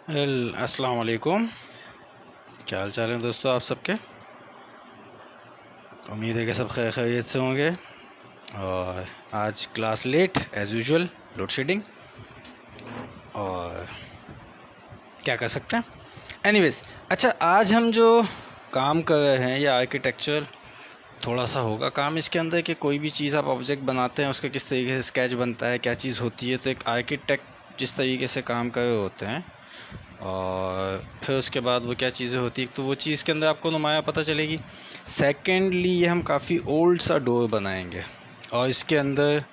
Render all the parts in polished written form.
अस्सलाम वालेकुम। क्या हाल चाल है दोस्तों आप सबके। उम्मीद है कि सब खैर खैरियत से होंगे। और आज class late as usual, load shedding, और क्या कर सकते हैं। एनीवेज, अच्छा, आज हम जो काम कर रहे हैं ये आर्किटेक्चर थोड़ा सा होगा काम इसके अंदर कि कोई भी चीज़ आप ऑब्जेक्ट बनाते हैं उसका किस तरीके से स्केच बनता है, क्या चीज़ होती है। तो एक आर्किटेक्ट जिस तरीके से काम कर रहे होते हैं और फिर उसके बाद वो क्या चीज़ें होती हैं, तो वो चीज़ के अंदर आपको नुमाया पता चलेगी। सेकेंडली, ये हम काफ़ी ओल्ड सा डोर बनाएंगे और इसके अंदर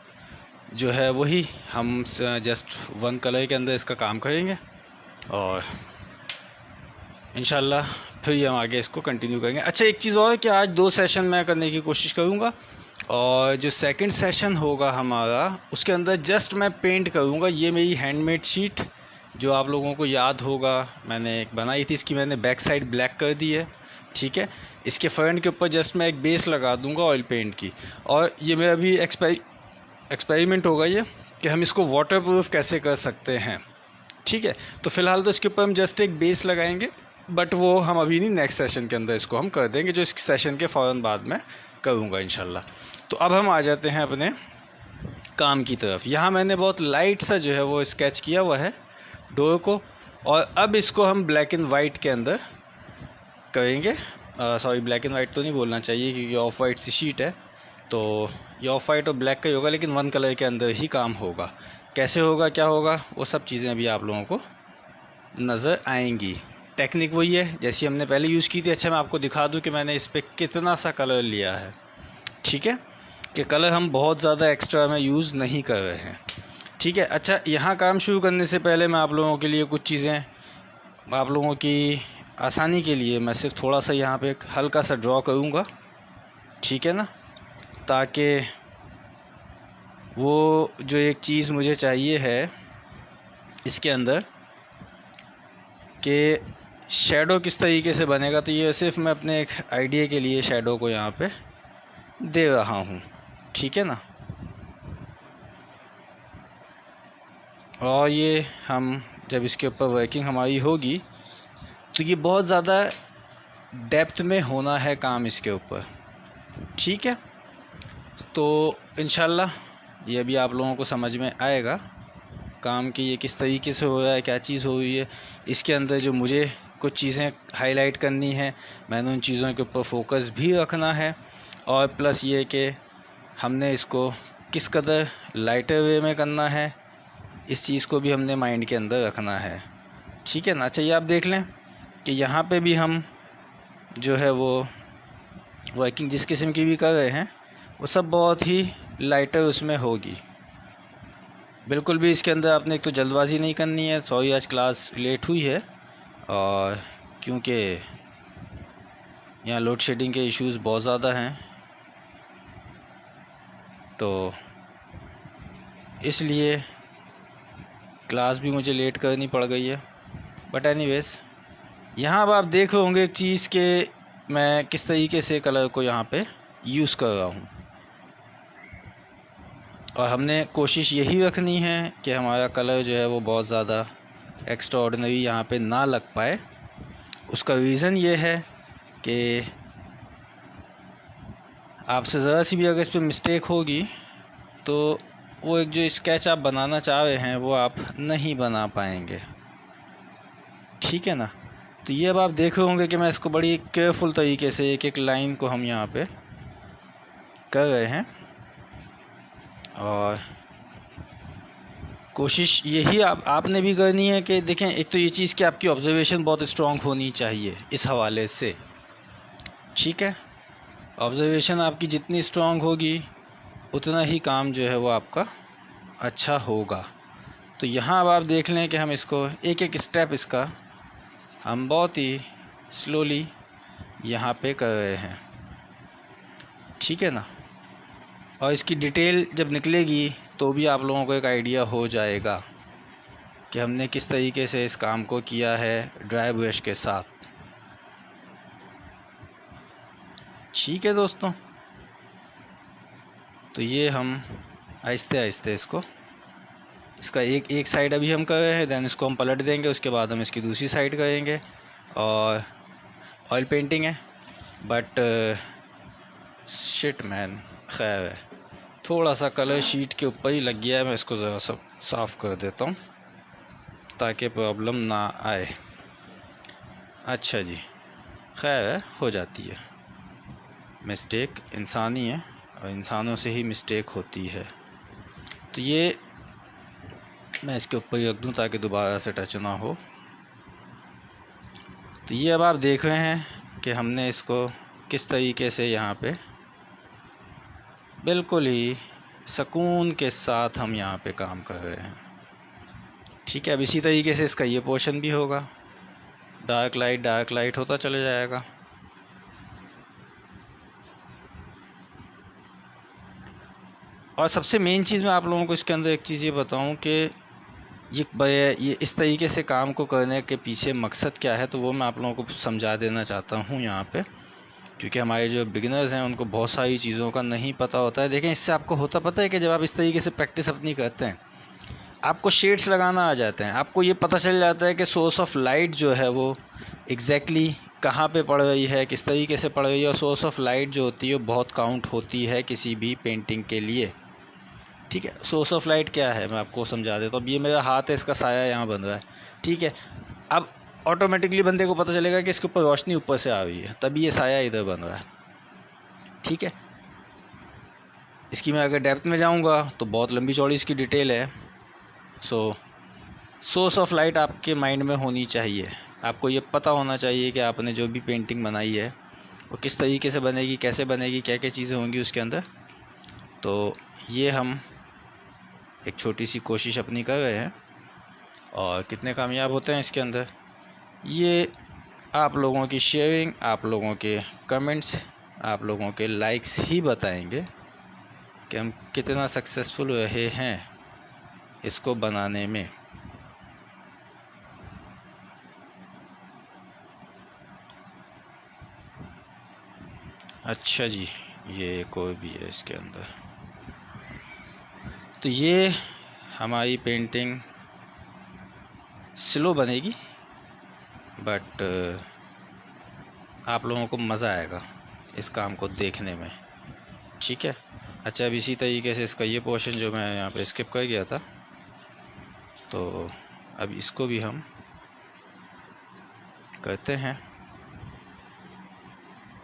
जो है वही हम जस्ट वन कलर के अंदर इसका काम करेंगे और इंशाल्लाह फिर ये हम आगे इसको कंटिन्यू करेंगे। अच्छा, एक चीज़ और है कि आज 2 सेशन मैं करने की कोशिश करूँगा और जो सेकंड सेशन होगा हमारा उसके अंदर जस्ट मैं पेंट करूँगा। ये मेरी हैंडमेड शीट जो आप लोगों को याद होगा मैंने एक बनाई थी, इसकी मैंने बैक साइड ब्लैक कर दी है, ठीक है। इसके फ्रंट के ऊपर जस्ट मैं एक बेस लगा दूंगा ऑयल पेंट की। और ये मेरा अभी एक्सपेरिमेंट होगा ये कि हम इसको वाटर प्रूफ कैसे कर सकते हैं, ठीक है। तो फ़िलहाल तो इसके ऊपर हम जस्ट एक बेस लगाएंगे, बट वो हम अभी नहीं, नेक्स्ट सेशन के अंदर इसको हम कर देंगे, जो इस सेशन के फ़ौरन बाद में करूँगा इंशाल्लाह। तो अब हम आ जाते हैं अपने काम की तरफ। यहाँ मैंने बहुत लाइट सा जो है वो स्केच किया हुआ है डोर को, और अब इसको हम ब्लैक एंड वाइट के अंदर करेंगे। सॉरी, ब्लैक एंड वाइट तो नहीं बोलना चाहिए क्योंकि ऑफ वाइट सी शीट है, तो ये ऑफ वाइट और ब्लैक का ही होगा, लेकिन वन कलर के अंदर ही काम होगा। कैसे होगा, क्या होगा, वो सब चीज़ें अभी आप लोगों को नज़र आएंगी। टेक्निक वही है जैसी हमने पहले यूज़ की थी। अच्छा, मैं आपको दिखा दूं कि मैंने इस पर कितना सा कलर लिया है, ठीक है, कि कलर हम बहुत ज़्यादा एक्स्ट्रा में यूज़ नहीं कर रहे हैं, ठीक है। अच्छा, यहाँ काम शुरू करने से पहले मैं आप लोगों के लिए कुछ चीज़ें, आप लोगों की आसानी के लिए मैं सिर्फ थोड़ा सा यहाँ पे एक हल्का सा ड्रॉ करूँगा, ठीक है ना, ताकि वो जो एक चीज़ मुझे चाहिए है इसके अंदर कि शेडो किस तरीके से बनेगा, तो ये सिर्फ मैं अपने एक आइडिया के लिए शेडो को यहाँ पे दे रहा हूँ, ठीक है ना। और ये हम जब इसके ऊपर वर्किंग हमारी होगी तो ये बहुत ज़्यादा डेप्थ में होना है काम इसके ऊपर, ठीक है। तो इंशाल्लाह ये भी आप लोगों को समझ में आएगा काम की ये किस तरीके से हो रहा है, क्या चीज़ हो रही है इसके अंदर। जो मुझे कुछ चीज़ें हाईलाइट करनी है, मैंने उन चीज़ों के ऊपर फोकस भी रखना है, और प्लस ये कि हमने इसको किस कदर लाइटर वे में करना है, इस चीज़ को भी हमने माइंड के अंदर रखना है, ठीक है ना। चाहिए आप देख लें कि यहाँ पे भी हम जो है वो वर्किंग जिस किस्म की भी कर रहे हैं वो सब बहुत ही लाइटर उसमें होगी। बिल्कुल भी इसके अंदर आपने एक तो जल्दबाजी नहीं करनी है। सॉरी, आज क्लास लेट हुई है और क्योंकि यहाँ लोड शेडिंग के इश्यूज़ बहुत ज़्यादा हैं, तो इसलिए क्लास भी मुझे लेट करनी पड़ गई है। बट एनीवेज, यहाँ अब आप देख रहे होंगे एक चीज़ के मैं किस तरीके से कलर को यहाँ पे यूज़ कर रहा हूँ, और हमने कोशिश यही रखनी है कि हमारा कलर जो है वो बहुत ज़्यादा एक्स्ट्रा ऑर्डिनरी यहाँ पे ना लग पाए। उसका रीज़न ये है कि आपसे ज़रा सी भी अगर इस पर मिस्टेक होगी तो वो एक जो स्केच आप बनाना चाह रहे हैं वो आप नहीं बना पाएंगे, ठीक है ना। तो ये अब आप देख रहे होंगे कि मैं इसको बड़ी केयरफुल तरीके से एक एक लाइन को हम यहाँ पे कर रहे हैं, और कोशिश यही आपने भी करनी है कि देखें, एक तो ये चीज़ कि आपकी ऑब्जर्वेशन बहुत स्ट्रॉन्ग होनी चाहिए इस हवाले से, ठीक है। ऑब्जर्वेशन आपकी जितनी स्ट्रॉन्ग होगी उतना ही काम जो है वो आपका अच्छा होगा। तो यहाँ अब आप देख लें कि हम इसको एक एक स्टेप इसका हम बहुत ही स्लोली यहाँ पे कर रहे हैं, ठीक है ना। और इसकी डिटेल जब निकलेगी तो भी आप लोगों को एक आइडिया हो जाएगा कि हमने किस तरीके से इस काम को किया है ड्राई ब्रश के साथ, ठीक है दोस्तों। तो ये हम आहिस्ते आहिस्ते इसको इसका एक साइड अभी हम कर रहे हैं, देन इसको हम पलट देंगे, उसके बाद हम इसकी दूसरी साइड करेंगे। और ऑयल पेंटिंग है, बट शिट मैन, खैर है, थोड़ा सा कलर शीट के ऊपर ही लग गया है। मैं इसको ज़रा सा साफ़ कर देता हूँ ताकि प्रॉब्लम ना आए। अच्छा जी, खैर है, हो जाती है, मिस्टेक इंसानी है और इंसानों से ही मिस्टेक होती है। तो ये मैं इसके ऊपर ही रख दूँ ताकि दोबारा से टच ना हो। तो ये अब आप देख रहे हैं कि हमने इसको किस तरीके से यहाँ पे बिल्कुल ही सुकून के साथ हम यहाँ पे काम कर रहे हैं। ठीक है, अब इसी तरीके से इसका ये पोर्शन भी होगा, डार्क लाइट होता चले जाएगा। और सबसे मेन चीज़ मैं आप लोगों को इसके अंदर एक चीज़ ये बताऊं कि ये इस तरीके से काम को करने के पीछे मकसद क्या है, तो वो मैं आप लोगों को समझा देना चाहता हूँ यहाँ पे, क्योंकि हमारे जो बिगिनर्स हैं उनको बहुत सारी चीज़ों का नहीं पता होता है। देखें, इससे आपको होता पता है कि जब आप इस तरीके से प्रैक्टिस अपनी करते हैं, आपको शेड्स लगाना आ जाते हैं, आपको ये पता चल जाता है कि सोर्स ऑफ लाइट जो है वो एग्जैक्टली कहाँ पे पड़ रही है, किस तरीके से पड़ रही है। और सोर्स ऑफ लाइट जो होती है वो बहुत काउंट होती है किसी भी पेंटिंग के लिए। ठीक है, सोर्स ऑफ लाइट क्या है मैं आपको समझा देता हूँ। अब ये मेरा हाथ है, इसका साया यहाँ बन रहा है। ठीक है, अब ऑटोमेटिकली बंदे को पता चलेगा कि इसके ऊपर रोशनी ऊपर से आ रही है, तभी ये साया इधर बन रहा है। ठीक है, इसकी मैं अगर डेप्थ में जाऊँगा तो बहुत लंबी चौड़ी इसकी डिटेल है। सोर्स ऑफ लाइट आपके माइंड में होनी चाहिए, आपको ये पता होना चाहिए कि आपने जो भी पेंटिंग बनाई है वो किस तरीके से बनेगी, कैसे बनेगी, क्या क्या चीज़ें होंगी उसके अंदर। तो ये हम एक छोटी सी कोशिश अपनी कर रहे हैं, और कितने कामयाब होते हैं इसके अंदर, ये आप लोगों की शेयरिंग, आप लोगों के कमेंट्स, आप लोगों के लाइक्स ही बताएंगे कि हम कितना सक्सेसफुल रहे हैं इसको बनाने में। अच्छा जी, ये कोई भी है इसके अंदर। तो ये हमारी पेंटिंग स्लो बनेगी, बट आप लोगों को मज़ा आएगा इस काम को देखने में। ठीक है, अच्छा, अब इसी तरीके से इसका ये पोर्शन जो मैं यहाँ पे स्किप कर गया था, तो अब इसको भी हम करते हैं।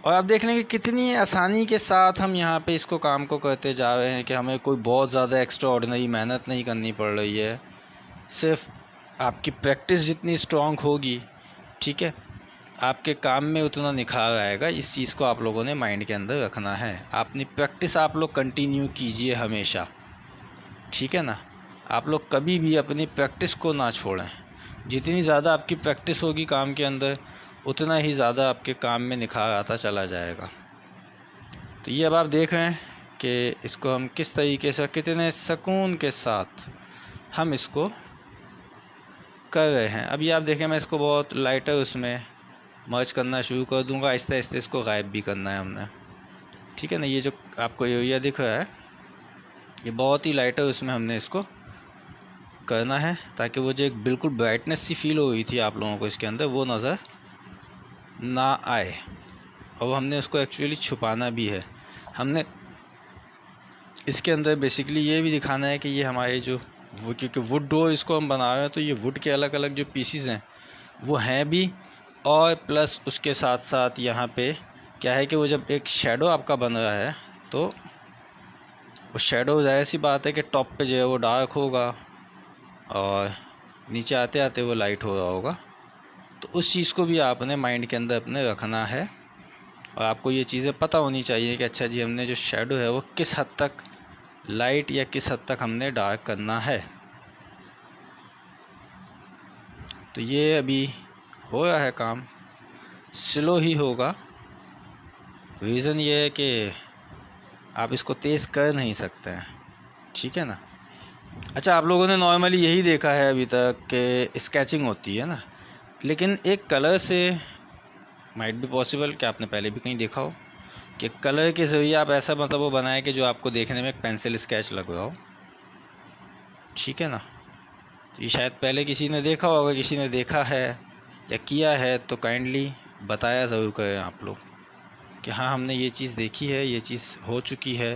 और आप देख लेंगे कितनी आसानी के साथ हम यहाँ पे इसको काम को करते जा रहे हैं कि हमें कोई बहुत ज़्यादा एक्स्ट्रा ऑर्डिनरी मेहनत नहीं करनी पड़ रही है। सिर्फ आपकी प्रैक्टिस जितनी स्ट्रॉन्ग होगी, ठीक है, आपके काम में उतना निखार आएगा। इस चीज़ को आप लोगों ने माइंड के अंदर रखना है। अपनी प्रैक्टिस आप लोग कंटिन्यू कीजिए हमेशा, ठीक है ना। आप लोग कभी भी अपनी प्रैक्टिस को ना छोड़ें। जितनी ज़्यादा आपकी प्रैक्टिस होगी काम के अंदर, उतना ही ज़्यादा आपके काम में निखार आता चला जाएगा। तो ये अब आप देख रहे हैं कि इसको हम किस तरीके से, कितने सुकून के साथ हम इसको कर रहे हैं। अभी आप देखें, मैं इसको बहुत लाइटर उसमें मर्ज करना शुरू कर दूंगा। आहिस्ते आहिस्ते इसको गायब भी करना है हमने, ठीक है ना। ये जो आपको एरिया दिख रहा है, ये बहुत ही लाइटर उसमें हमने इसको करना है, ताकि वो जो एक बिल्कुल ब्राइटनेस सी फील हो रही थी आप लोगों को इसके अंदर, वो नज़र ना आए। और हमने उसको एक्चुअली छुपाना भी है। हमने इसके अंदर बेसिकली ये भी दिखाना है कि ये हमारे जो वो, क्योंकि वुड डोर इसको हम बना रहे हैं, तो ये वुड के अलग अलग जो पीसीज हैं वो हैं भी, और प्लस उसके साथ साथ यहाँ पे क्या है कि वो जब एक शेडो आपका बन रहा है, तो वो शेडो ज़ाहिर सी बात है कि टॉप पे जो है वो डार्क होगा और नीचे आते आते वो लाइट हो रहा होगा। तो उस चीज़ को भी आपने माइंड के अंदर अपने रखना है, और आपको ये चीज़ें पता होनी चाहिए कि अच्छा जी, हमने जो शेडो है वो किस हद तक लाइट या किस हद तक हमने डार्क करना है। तो ये अभी हो रहा है काम, स्लो ही होगा। रीज़न ये है कि आप इसको तेज़ कर नहीं सकते हैं, ठीक है ना। अच्छा, आप लोगों ने नॉर्मली यही देखा है अभी तक कि स्केचिंग होती है ना, लेकिन एक कलर से माइट भी पॉसिबल कि आपने पहले भी कहीं देखा हो कि कलर के ज़रिए आप ऐसा मतलब वो बनाए कि जो आपको देखने में एक पेंसिल स्केच लग रहा हो, ठीक है ना। तो ये शायद पहले किसी ने देखा होगा, किसी ने देखा है या किया है तो काइंडली बताया ज़रूर करें आप लोग कि हाँ हमने ये चीज़ देखी है, ये चीज़ हो चुकी है,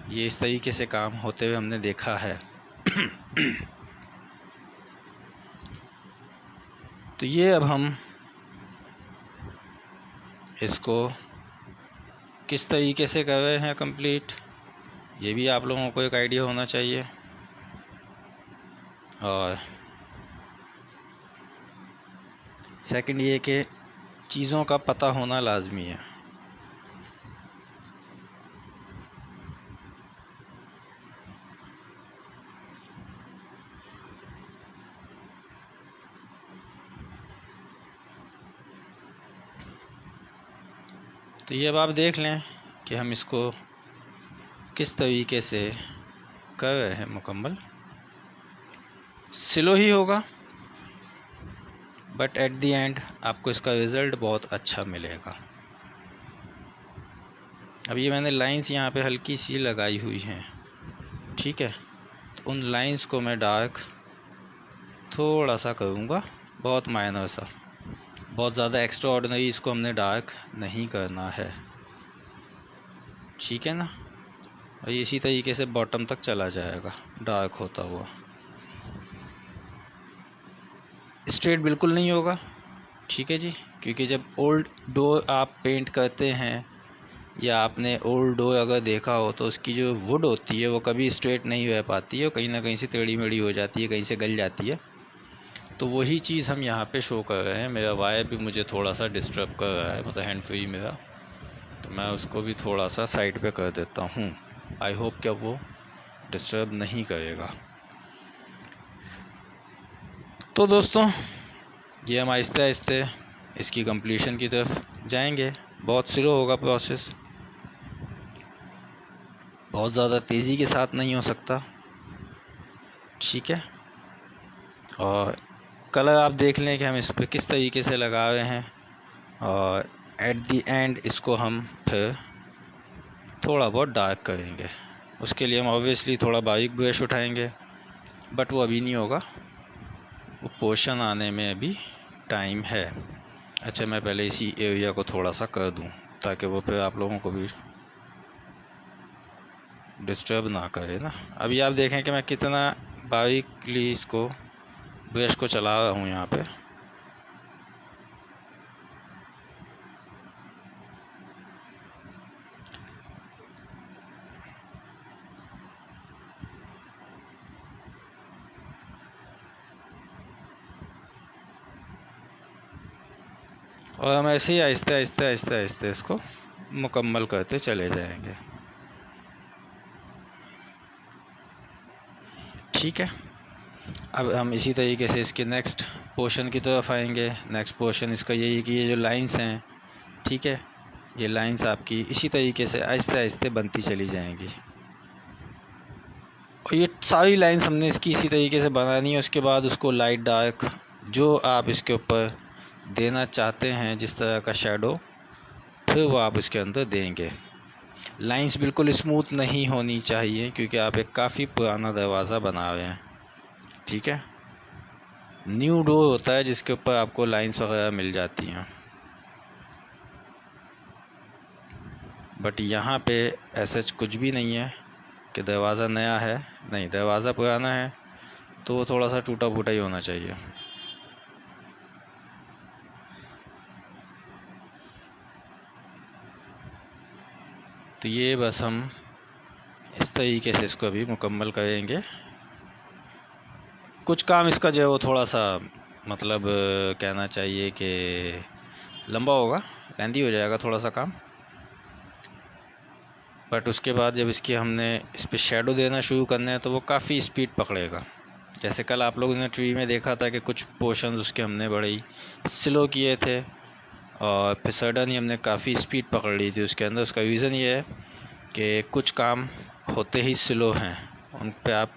ये इस तरीके से काम होते हुए हमने देखा है। तो ये अब हम इसको किस तरीके से कर रहे हैं कंप्लीट, ये भी आप लोगों को एक आइडिया होना चाहिए। और सेकंड ये कि चीज़ों का पता होना लाजमी है। तो ये अब आप देख लें कि हम इसको किस तरीके से कर रहे हैं मुकम्मल। स्लो ही होगा बट एट द एंड आपको इसका रिज़ल्ट बहुत अच्छा मिलेगा। अब ये मैंने लाइंस यहाँ पे हल्की सी लगाई हुई हैं, ठीक है। तो उन लाइंस को मैं डार्क थोड़ा सा करूँगा, बहुत माइनर सा, बहुत ज़्यादा एक्स्ट्रा ऑर्डिनरी इसको हमने डार्क नहीं करना है, ठीक है ना। और इसी तरीके से बॉटम तक चला जाएगा डार्क होता हुआ। स्ट्रेट बिल्कुल नहीं होगा, ठीक है जी, क्योंकि जब ओल्ड डोर आप पेंट करते हैं या आपने ओल्ड डोर अगर देखा हो तो उसकी जो वुड होती है वो कभी स्ट्रेट नहीं रह पाती है, कहीं ना कहीं से टेढ़ी मेढ़ी हो जाती है, कहीं से गल जाती है। तो वही चीज़ हम यहाँ पे शो कर रहे हैं। मेरा वायर भी मुझे थोड़ा सा डिस्टर्ब कर रहा है, मतलब हैंड फ्री मेरा, तो मैं उसको भी थोड़ा सा साइड पे कर देता हूँ। आई होप कि वो डिस्टर्ब नहीं करेगा। तो दोस्तों ये हम आहिस्ते आहिस्ते इसकी कंप्लीशन की तरफ जाएंगे। बहुत स्लो होगा प्रोसेस, बहुत ज़्यादा तेज़ी के साथ नहीं हो सकता, ठीक है। और कलर आप देख लें कि हम इस पर किस तरीके से लगा रहे हैं। और एट दी एंड इसको हम फिर थोड़ा बहुत डार्क करेंगे। उसके लिए हम ऑब्वियसली थोड़ा बारीक ब्रश उठाएंगे, बट वो अभी नहीं होगा, वो पोर्शन आने में अभी टाइम है। अच्छा, मैं पहले इसी एरिया को थोड़ा सा कर दूं ताकि वो फिर आप लोगों को भी डिस्टर्ब ना करे ना। अभी आप देखें कि मैं कितना बारीकली इसको ब्रश को चला रहा हूँ यहाँ पे। और हम ऐसे ही आहिस्ते आहिस्ते आहिस्ते आहिस्ते इसको मुकम्मल करते चले जाएंगे, ठीक है। अब हम इसी तरीके से इसके नेक्स्ट पोर्शन की तरफ आएंगे। नेक्स्ट पोर्शन इसका यही है कि ये जो लाइंस हैं, ठीक है, ये लाइंस आपकी इसी तरीके से आहिस्ते आहिस्ते बनती चली जाएंगी। और ये सारी लाइंस हमने इसकी इसी तरीके से बनानी है। उसके बाद उसको लाइट डार्क जो आप इसके ऊपर देना चाहते हैं, जिस तरह का शेडो, फिर वो आप इसके अंदर देंगे। लाइंस बिल्कुल स्मूथ नहीं होनी चाहिए क्योंकि आप एक काफ़ी पुराना दरवाज़ा बना रहे हैं, ठीक है। न्यू डोर होता है जिसके ऊपर आपको लाइंस वगैरह मिल जाती हैं, बट यहाँ पे ऐसा कुछ भी नहीं है कि दरवाज़ा नया है, नहीं, दरवाज़ा पुराना है तो वो थोड़ा सा टूटा फूटा ही होना चाहिए। तो ये बस हम इस तरीके से इसको अभी मुकम्मल करेंगे। कुछ काम इसका जो है वो थोड़ा सा मतलब कहना चाहिए कि लंबा होगा, लेंदी हो जाएगा थोड़ा सा काम, बट उसके बाद जब इसकी हमने इस पर शेडो देना शुरू करना है तो वो काफ़ी स्पीड पकड़ेगा। जैसे कल आप लोगों ने ट्री में देखा था कि कुछ पोर्शंस उसके हमने बड़े ही स्लो किए थे और फिर सडन हमने काफ़ी स्पीड पकड़ ली थी उसके अंदर। उसका रीज़न ये है कि कुछ काम होते ही स्लो हैं, उन पे आप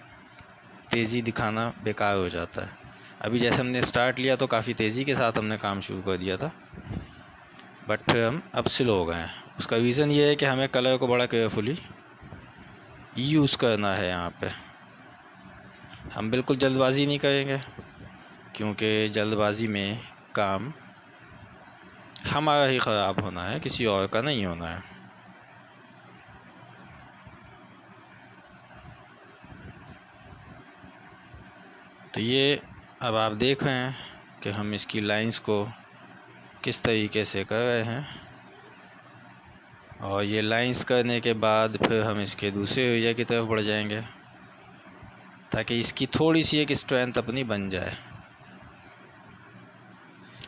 तेज़ी दिखाना बेकार हो जाता है। अभी जैसे हमने स्टार्ट लिया तो काफ़ी तेज़ी के साथ हमने काम शुरू कर दिया था, बट फिर हम अब स्लो हो गए हैं। उसका रीज़न ये है कि हमें कलर को बड़ा केयरफुली यूज़ करना है यहाँ पे। हम बिल्कुल जल्दबाजी नहीं करेंगे, क्योंकि जल्दबाजी में काम हमारा ही ख़राब होना है, किसी और का नहीं होना है। तो ये अब आप देख रहे हैं कि हम इसकी लाइंस को किस तरीके से कर रहे हैं, और ये लाइंस करने के बाद फिर हम इसके दूसरे एरिया की तरफ बढ़ जाएंगे, ताकि इसकी थोड़ी सी एक स्ट्रेंथ अपनी बन जाए।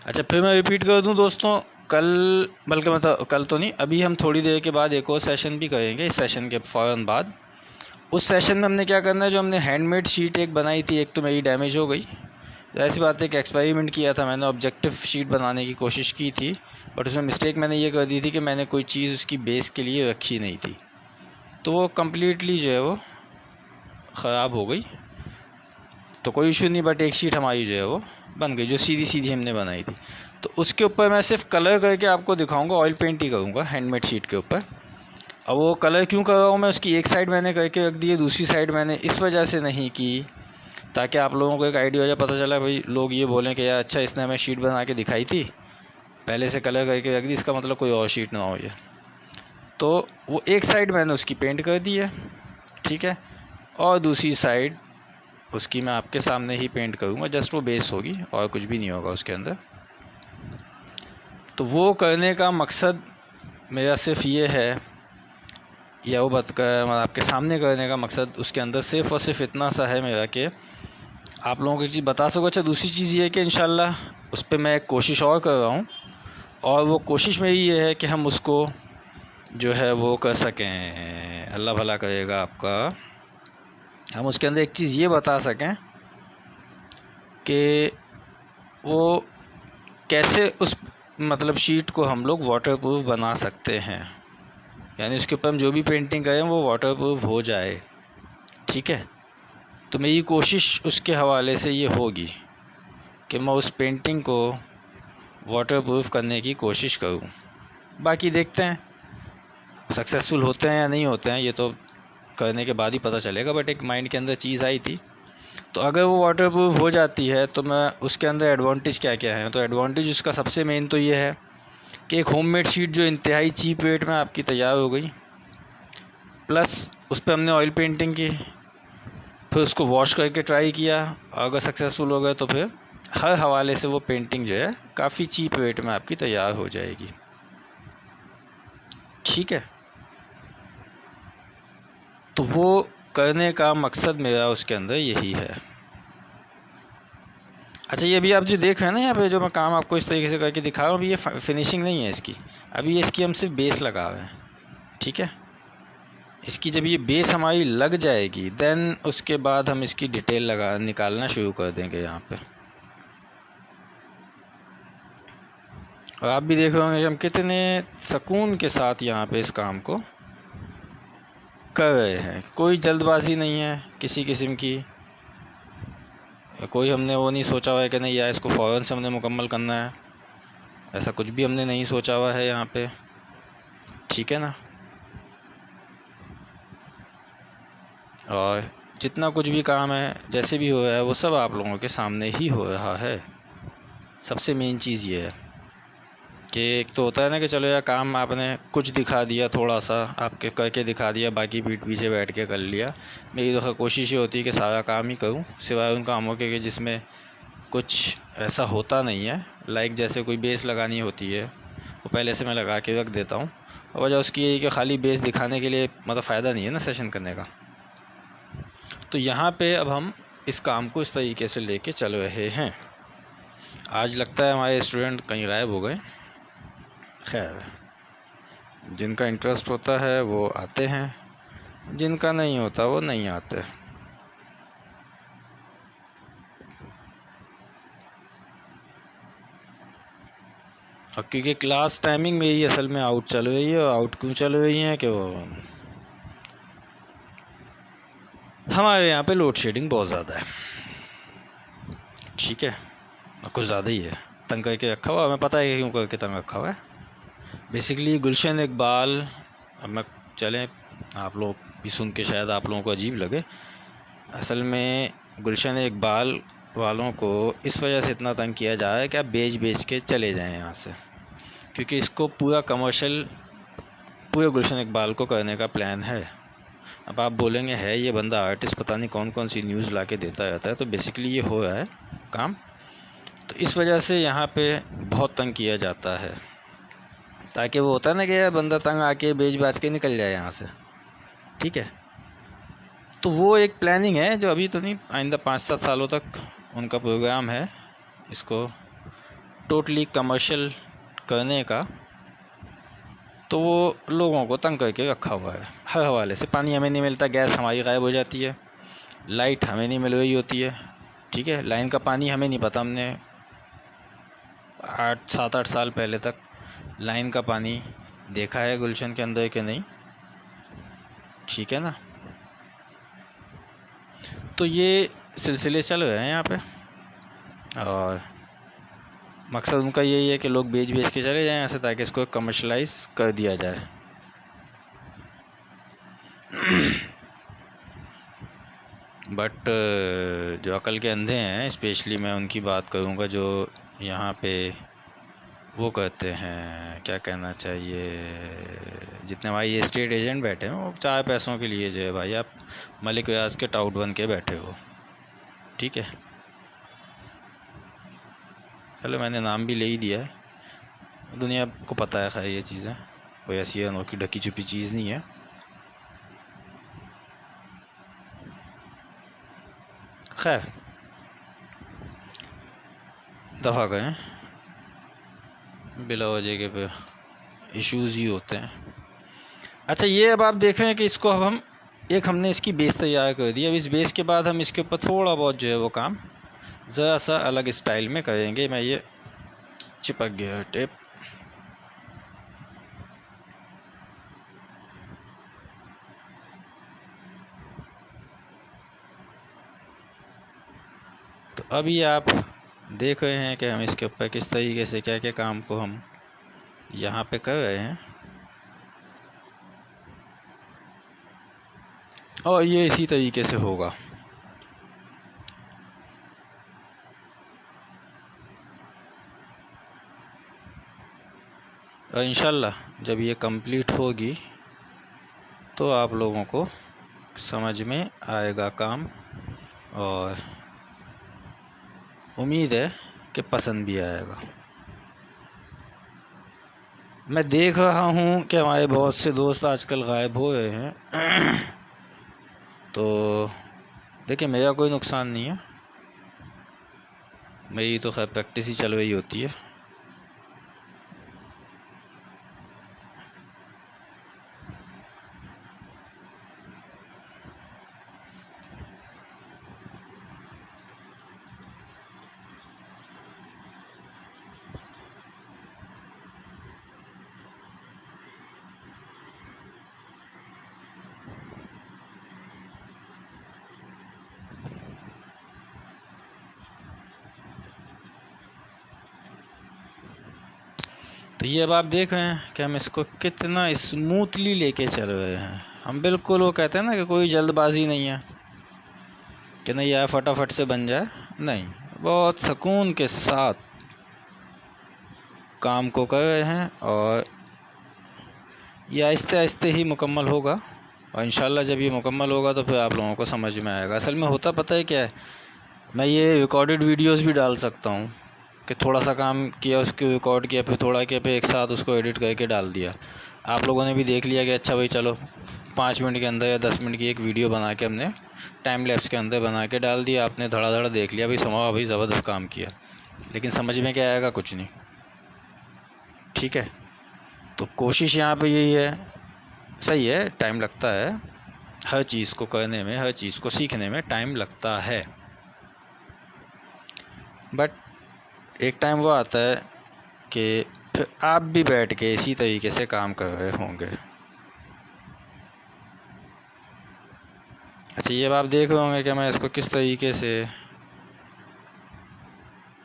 अच्छा, फिर मैं रिपीट कर दूं दोस्तों, कल, बल्कि मतलब कल तो नहीं, अभी हम थोड़ी देर के बाद एक और सेशन भी करेंगे, इस सेशन के फ़ौरन बाद। उस सेशन में हमने क्या करना है, जो हमने हैंडमेड शीट एक बनाई थी, एक तो मेरी डैमेज हो गई, ऐसी बात है, एक एक्सपेरिमेंट किया था मैंने, ऑब्जेक्टिव शीट बनाने की कोशिश की थी, बट उसमें मिस्टेक मैंने ये कर दी थी कि मैंने कोई चीज़ उसकी बेस के लिए रखी नहीं थी, तो वो कम्प्लीटली जो है वो ख़राब हो गई। तो कोई इशू नहीं, बट एक शीट हमारी जो है वो बन गई, जो सीधी सीधी हमने बनाई थी। तो उसके ऊपर मैं सिर्फ कलर करके आपको दिखाऊंगा, ऑयल पेंट ही करूँगा हैंडमेड शीट के ऊपर। अब वो कलर क्यों कर रहा हूँ मैं, उसकी एक साइड मैंने करके रख दी है, दूसरी साइड मैंने इस वजह से नहीं की ताकि आप लोगों को एक आइडिया हो जाए, पता चला भाई लोग ये बोलें कि यार अच्छा इसने हमें शीट बना के दिखाई थी, पहले से कलर करके रख दी, इसका मतलब कोई और शीट ना हो ये। तो वो एक साइड मैंने उसकी पेंट कर दी है, ठीक है, और दूसरी साइड उसकी मैं आपके सामने ही पेंट करूँगा, जस्ट वो बेस होगी और कुछ भी नहीं होगा उसके अंदर। तो वो करने का मकसद मेरा सिर्फ ये है, या वो बात कर आपके सामने करने का मकसद उसके अंदर सिर्फ़ और सिर्फ इतना सा है मेरा कि आप लोगों को एक चीज़ बता सको। अच्छा, दूसरी चीज़ ये है कि इंशाल्लाह उस पर मैं एक कोशिश और कर रहा हूँ, और वो कोशिश मेरी ये है कि हम उसको जो है वो कर सकें, अल्लाह भला करेगा आपका, हम उसके अंदर एक चीज़ ये बता सकें कि वो कैसे उस मतलब शीट को हम लोग वाटरप्रूफ बना सकते हैं, यानी उसके ऊपर हम जो भी पेंटिंग करें वो वाटरप्रूफ हो जाए, ठीक है। तो मेरी कोशिश उसके हवाले से ये होगी कि मैं उस पेंटिंग को वाटरप्रूफ करने की कोशिश करूं। बाकी देखते हैं सक्सेसफुल होते हैं या नहीं होते हैं, ये तो करने के बाद ही पता चलेगा, बट एक माइंड के अंदर चीज़ आई थी। तो अगर वो वाटरप्रूफ हो जाती है तो मैं उसके अंदर एडवांटेज क्या क्या है, तो एडवांटेज उसका सबसे मेन तो ये है कि एक होममेड शीट जो इंतहाई चीप रेट में आपकी तैयार हो गई, प्लस उस पर हमने ऑयल पेंटिंग की, फिर उसको वॉश करके ट्राई किया, अगर सक्सेसफुल हो गए तो फिर हर हवाले से वो पेंटिंग जो है काफ़ी चीप रेट में आपकी तैयार हो जाएगी, ठीक है। तो वो करने का मकसद मेरा उसके अंदर यही है। अच्छा, ये अभी आप जो देख रहे हैं ना यहाँ पे, जो मैं काम आपको इस तरीके से करके दिखा रहा हूँ, अभी ये फिनिशिंग नहीं है इसकी, अभी ये इसकी हम सिर्फ बेस लगा रहे हैं, ठीक है। इसकी जब ये बेस हमारी लग जाएगी देन उसके बाद हम इसकी डिटेल निकालना शुरू कर देंगे यहाँ पे। और आप भी देख रहे होंगे कि हम कितने सुकून के साथ यहाँ पे इस काम को कर रहे हैं, कोई जल्दबाजी नहीं है किसी किस्म की, कोई हमने वो नहीं सोचा हुआ है कि नहीं यार इसको फ़ौरन से हमने मुकम्मल करना है, ऐसा कुछ भी हमने नहीं सोचा हुआ है यहाँ पे, ठीक है ना। और जितना कुछ भी काम है जैसे भी हो रहा है वो सब आप लोगों के सामने ही हो रहा है। सबसे मेन चीज़ ये है कि एक तो होता है ना कि चलो यार काम आपने कुछ दिखा दिया, थोड़ा सा आपके करके दिखा दिया, बाकी पीठ पीछे बैठ के कर लिया। मेरी तो कोशिश ये होती है कि सारा काम ही करूं, सिवाय उन कामों के कि जिसमें कुछ ऐसा होता नहीं है, लाइक जैसे कोई बेस लगानी होती है वो पहले से मैं लगा के रख देता हूँ। और वजह उसकी यही कि खाली बेस दिखाने के लिए मतलब फ़ायदा नहीं है ना सेशन करने का। तो यहाँ पे अब हम इस काम को इस तरीके से लेके चल रहे हैं। आज लगता है हमारे स्टूडेंट कहीं गायब हो गए, खैर जिनका इंटरेस्ट होता है वो आते हैं, जिनका नहीं होता वो नहीं आते। और क्योंकि क्लास टाइमिंग मेरी असल में आउट चल रही है, और आउट क्यों चल रही है कि वो हमारे यहाँ पे लोड शेडिंग बहुत ज़्यादा है, ठीक है, कुछ ज़्यादा ही है, तंग करके रखा हुआ, हमें पता है क्यों करके तंग रखा हुआ है। बेसिकली गुलशन इकबाल, अब मैं चलें आप लोग भी सुन के शायद आप लोगों को अजीब लगे, असल में गुलशन इकबाल वालों को इस वजह से इतना तंग किया जा रहा है कि आप बेच के चले जाएं यहाँ से, क्योंकि इसको पूरा कमर्शियल पूरे गुलशन इकबाल को करने का प्लान है। अब आप बोलेंगे है ये बंदा आर्टिस्ट, पता नहीं कौन कौन सी न्यूज़ ला के देता रहता है, तो बेसिकली ये हो रहा है काम। तो इस वजह से यहाँ पे बहुत तंग किया जाता है, ताकि वो होता है ना कि यार बंदा तंग आके बेच के निकल जाए यहाँ से, ठीक है। तो वो एक प्लानिंग है जो अभी तो नहीं, आइंदा 5-7 सालों तक उनका प्रोग्राम है इसको टोटली कमर्शियल करने का। तो वो लोगों को तंग करके रखा हुआ है हर हवाले से। पानी हमें नहीं मिलता, गैस हमारी गायब हो जाती है, लाइट हमें नहीं मिल रही होती है, ठीक है। लाइन का पानी हमें नहीं पता, हमने 7-8 साल पहले तक लाइन का पानी देखा है गुलशन के अंदर कि नहीं, ठीक है ना। तो ये सिलसिले चल रहे हैं यहाँ पे, और मकसद उनका यही है कि लोग बेच के चले जाएं ऐसे, ताकि इसको कमर्शलाइज कर दिया जाए। बट जो अकल के अंधे हैं, स्पेशली मैं उनकी बात करूँगा, जो यहाँ पे वो कहते हैं, क्या कहना चाहिए, जितने भाई ये स्टेट एजेंट बैठे हैं वो 4 पैसों के लिए जो है भाई आप मलिक रियाज के टाउट बन के बैठे हो, ठीक है। चलो मैंने नाम भी ले ही दिया है, दुनिया को पता है खैर ये चीज़ें, कोई ऐसी अनोखी ढकी छुपी चीज़ नहीं है। खैर दफ़ा गए, बिला वजह के पे इश्यूज़ ही होते हैं। अच्छा, ये अब आप देख रहे हैं कि इसको अब हमने इसकी बेस तैयार कर दी। अब इस बेस के बाद हम इसके ऊपर थोड़ा बहुत जो है वो काम ज़रा सा अलग स्टाइल में करेंगे। मैं ये चिपक गया टेप, तो अभी आप देख रहे हैं कि हम इसके ऊपर किस तरीके से क्या क्या काम को हम यहाँ पे कर रहे हैं, और ये इसी तरीके से होगा। और इंशाल्लाह जब ये कंप्लीट होगी तो आप लोगों को समझ में आएगा काम, और उम्मीद है कि पसंद भी आएगा। मैं देख रहा हूँ कि हमारे बहुत से दोस्त आजकल गायब हो रहे हैं। तो देखिए, मेरा कोई नुकसान नहीं है, मेरी तो खैर प्रैक्टिस ही चल रही होती है। तो ये अब आप देख रहे हैं कि हम इसको कितना स्मूथली लेके चल रहे हैं। हम बिल्कुल, वो कहते हैं ना कि कोई जल्दबाजी नहीं है कि नहीं यार फटाफट से बन जाए, नहीं, बहुत सुकून के साथ काम को कर रहे हैं, और ये आहिस्ते आहिस्ते ही मुकम्मल होगा। और इंशाल्लाह जब ये मुकम्मल होगा तो फिर आप लोगों को समझ में आएगा। असल में होता पता है क्या है, मैं ये रिकॉर्डेड वीडियोस भी डाल सकता हूँ कि थोड़ा सा काम किया, उसको रिकॉर्ड किया, फिर थोड़ा किया, फिर एक साथ उसको एडिट करके डाल दिया। आप लोगों ने भी देख लिया कि अच्छा भाई चलो 5 मिनट के अंदर या 10 मिनट की एक वीडियो बना के हमने टाइम लैप्स के अंदर बना के डाल दिया, आपने धड़ा देख लिया, भाई समझो भाई ज़बरदस्त काम किया। लेकिन समझ में क्या आएगा, कुछ नहीं, ठीक है। तो कोशिश यहाँ पे यही है, सही है, टाइम लगता है हर चीज़ को करने में, हर चीज़ को सीखने में टाइम लगता है, बट एक टाइम वो आता है कि फिर आप भी बैठ के इसी तरीके से काम कर रहे होंगे। अच्छा, ये आप देख रहे होंगे कि मैं इसको किस तरीके से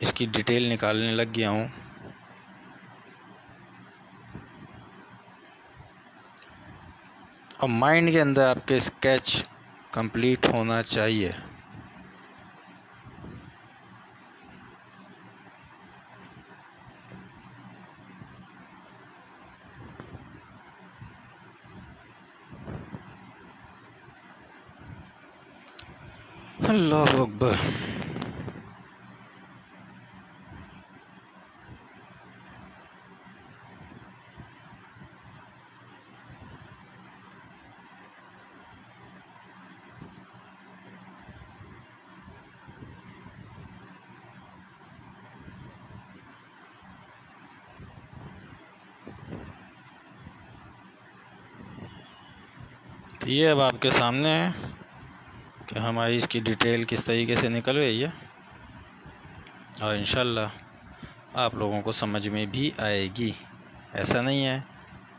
इसकी डिटेल निकालने लग गया हूँ। और माइंड के अंदर आपके स्केच कंप्लीट होना चाहिए। अल्लाह अकबर। तो ये अब आपके सामने है कि हमारी इसकी डिटेल किस तरीके से निकल रही है, और इंशाल्लाह आप लोगों को समझ में भी आएगी। ऐसा नहीं है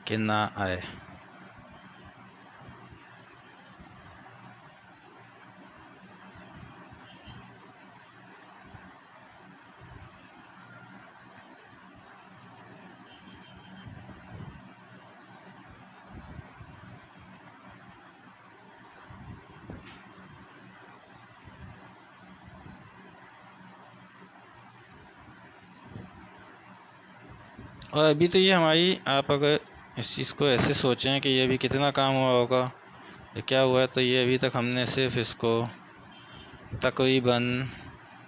कि ना आए। और अभी तो ये हमारी, आप अगर इस चीज़ को ऐसे सोचें कि ये अभी कितना काम हुआ होगा, ये क्या हुआ है, तो ये अभी तक हमने सिर्फ इसको तकरीबन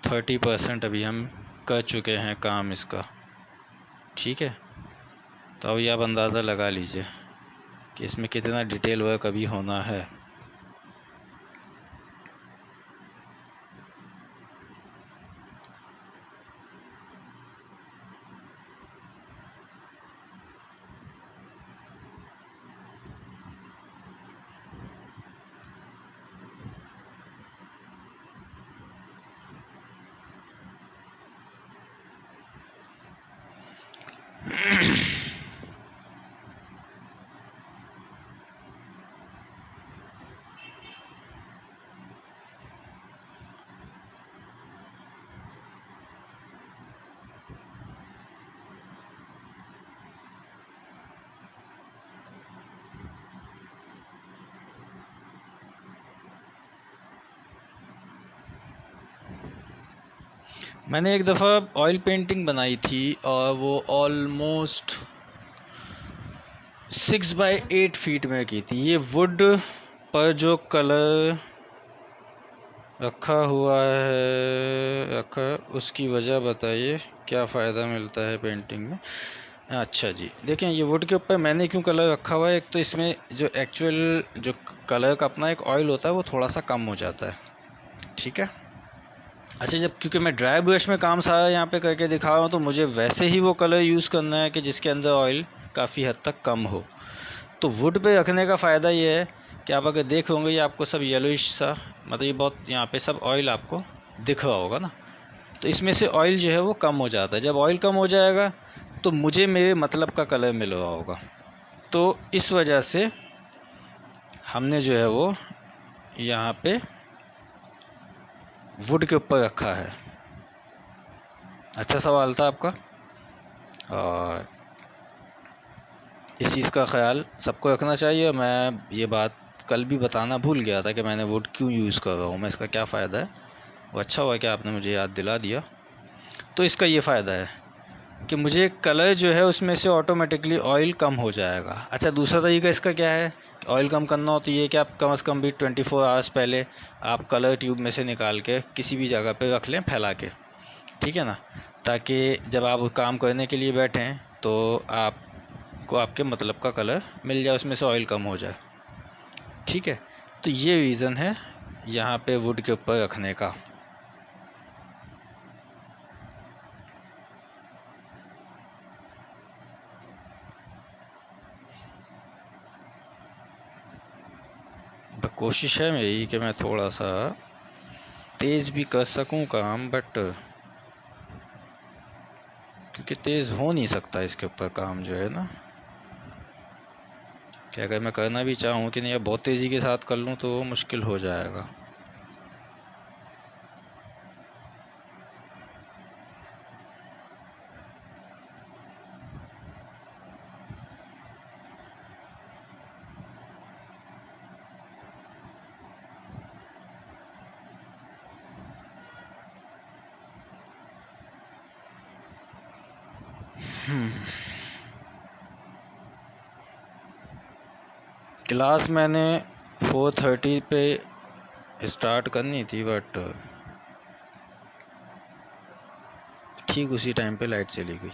30% अभी हम कर चुके हैं काम इसका। ठीक है, तो अब ये आप अंदाज़ा लगा लीजिए कि इसमें कितना डिटेल वर्क अभी होना है। मैंने एक दफ़ा ऑयल पेंटिंग बनाई थी और वो ऑलमोस्ट 6x8 फीट में की थी। ये वुड पर जो कलर रखा हुआ है उसकी वजह बताइए, क्या फ़ायदा मिलता है पेंटिंग में। अच्छा जी, देखें ये वुड के ऊपर मैंने क्यों कलर रखा हुआ है। एक तो इसमें जो एक्चुअल जो कलर का अपना एक ऑयल होता है वो थोड़ा सा कम हो जाता है। ठीक है, अच्छा, जब क्योंकि मैं ड्राई ब्रश में काम सारा यहाँ पे करके दिखा रहा हूँ, तो मुझे वैसे ही वो कलर यूज़ करना है कि जिसके अंदर ऑयल काफ़ी हद तक कम हो। तो वुड पे रखने का फ़ायदा ये है कि आप अगर देख होंगे ये आपको सब येलोइश सा, मतलब ये बहुत यहाँ पे सब ऑयल आपको दिख रहा होगा ना, तो इसमें से ऑयल जो है वो कम हो जाता है। जब ऑयल कम हो जाएगा तो मुझे मेरे मतलब का कलर मिल रहा होगा। तो इस वजह से हमने जो है वो यहाँ पे वुड के ऊपर रखा है। अच्छा सवाल था आपका, और इस चीज़ का ख्याल सबको रखना चाहिए। मैं ये बात कल भी बताना भूल गया था कि मैंने वुड क्यों यूज़ कर रहा हूँ, मैं इसका क्या फ़ायदा है। वो अच्छा हुआ कि आपने मुझे याद दिला दिया। तो इसका ये फ़ायदा है कि मुझे कलर जो है उसमें से ऑटोमेटिकली ऑयल कम हो जाएगा। अच्छा, दूसरा तरीका इसका क्या है, ऑयल कम करना हो तो ये कि आप कम से कम भी 24 आवर्स पहले आप कलर ट्यूब में से निकाल के किसी भी जगह पे रख लें फैला के। ठीक है ना, ताकि जब आप काम करने के लिए बैठें तो आपको आपके मतलब का कलर मिल जाए, उसमें से ऑयल कम हो जाए। ठीक है, तो ये रीज़न है यहाँ पे वुड के ऊपर रखने का। कोशिश है मेरी कि मैं थोड़ा सा तेज़ भी कर सकूं काम, बट क्योंकि तेज़ हो नहीं सकता इसके ऊपर काम जो है ना, कि अगर मैं करना भी चाहूँ कि नहीं अब बहुत तेज़ी के साथ कर लूँ तो वो मुश्किल हो जाएगा। क्लास मैंने 4:30 पे स्टार्ट करनी थी बट ठीक उसी टाइम पे लाइट चली गई।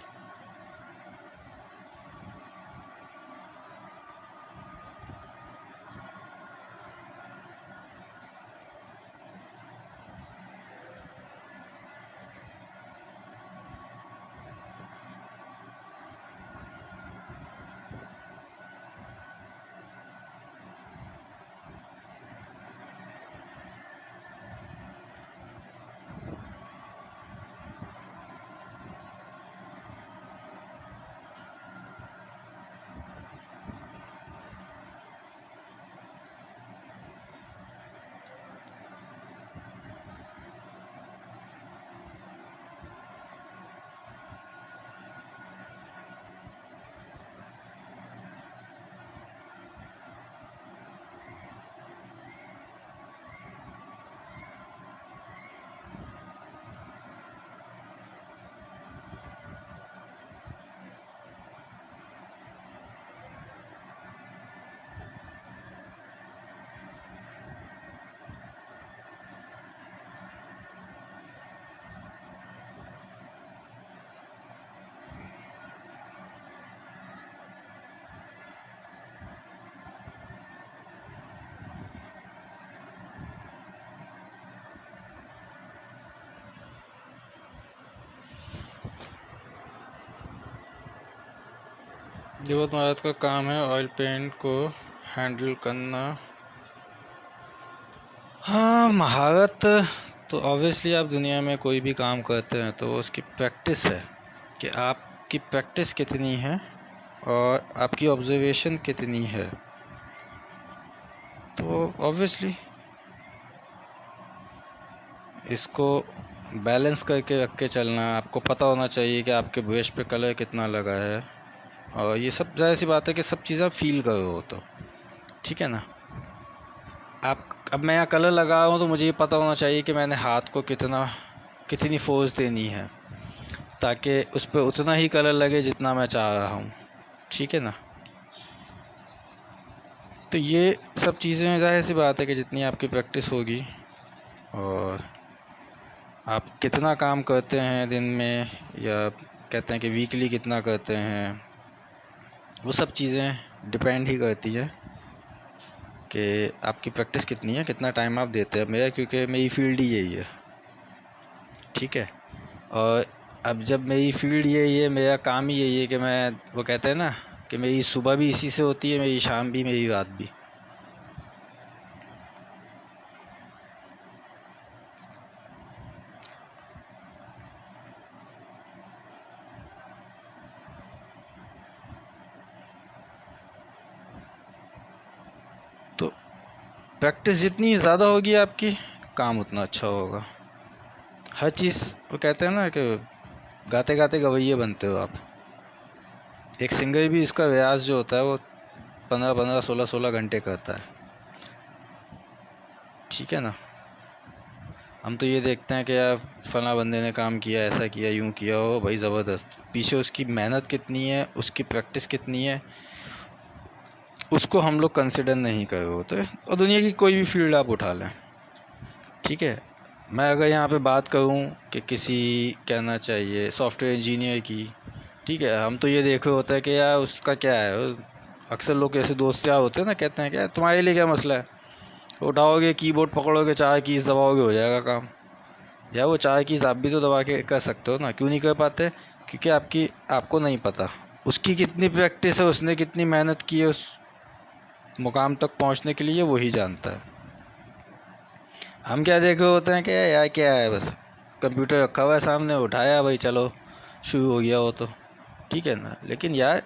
ये बहुत महारत का काम है ऑयल पेंट को हैंडल करना। हाँ, महारत तो ऑब्वियसली आप दुनिया में कोई भी काम करते हैं तो उसकी प्रैक्टिस है कि आपकी प्रैक्टिस कितनी है और आपकी ऑब्जर्वेशन कितनी है। तो ऑब्वियसली इसको बैलेंस करके रख के चलना। आपको पता होना चाहिए कि आपके ब्रश पे कलर कितना लगा है, और ये सब ज़ाहिर सी बात है कि सब चीज़ें आप फील कर रहे हो तो ठीक है ना। अब मैं यहाँ कलर लगा रहा हूँ तो मुझे ये पता होना चाहिए कि मैंने हाथ को कितनी फोर्स देनी है ताकि उस पर उतना ही कलर लगे जितना मैं चाह रहा हूँ, ठीक है ना। तो ये सब चीज़ें ज़ाहिर सी बात है कि जितनी आपकी प्रैक्टिस होगी और आप कितना काम करते हैं दिन में, या कहते हैं कि वीकली कितना करते हैं, वो सब चीज़ें डिपेंड ही करती है कि आपकी प्रैक्टिस कितनी है, कितना टाइम आप देते हैं। क्योंकि मेरी फील्ड ही यही है, ठीक है। और अब जब मेरी फील्ड यही है, मेरा काम ही यही है कि मैं, वो कहते हैं ना कि मेरी सुबह भी इसी से होती है, मेरी शाम भी, मेरी रात भी। तो प्रैक्टिस जितनी ज़्यादा होगी आपकी, काम उतना अच्छा होगा। हर चीज़, वो कहते हैं ना कि गाते गाते गवैये बनते हो आप। एक सिंगर भी इसका रियाज जो होता है वो 15-15, 16-16 घंटे करता है, ठीक है ना। हम तो ये देखते हैं कि यार फला बंदे ने काम किया, ऐसा किया, यूँ किया, हो भाई ज़बरदस्त। पीछे उसकी मेहनत कितनी है, उसकी प्रैक्टिस कितनी है, उसको हम लोग कंसिडर नहीं कर रहे होते। और दुनिया की कोई भी फील्ड आप उठा लें, ठीक है। मैं अगर यहाँ पे बात करूँ कि किसी, कहना चाहिए सॉफ्टवेयर इंजीनियर की, ठीक है, हम तो ये देख रहे होते हैं कि यार उसका क्या है। अक्सर लोग ऐसे दोस्त यार होते हैं ना, कहते हैं क्या तुम्हारे लिए क्या मसला है, उठाओगे कीबोर्ड पकड़ोगे, 4 कीज़ दबाओगे, हो जाएगा काम। या वो 4 कीज़ आप भी तो दबा के कर सकते हो ना, क्यों नहीं कर पाते? क्योंकि आपको नहीं पता उसकी कितनी प्रैक्टिस है, उसने कितनी मेहनत की है उस मुकाम तक पहुंचने के लिए, वही जानता है। हम क्या देख रहे होते हैं कि यार क्या है, बस कंप्यूटर रखा हुआ है सामने, उठाया भाई चलो शुरू हो गया, वो तो ठीक है ना। लेकिन यार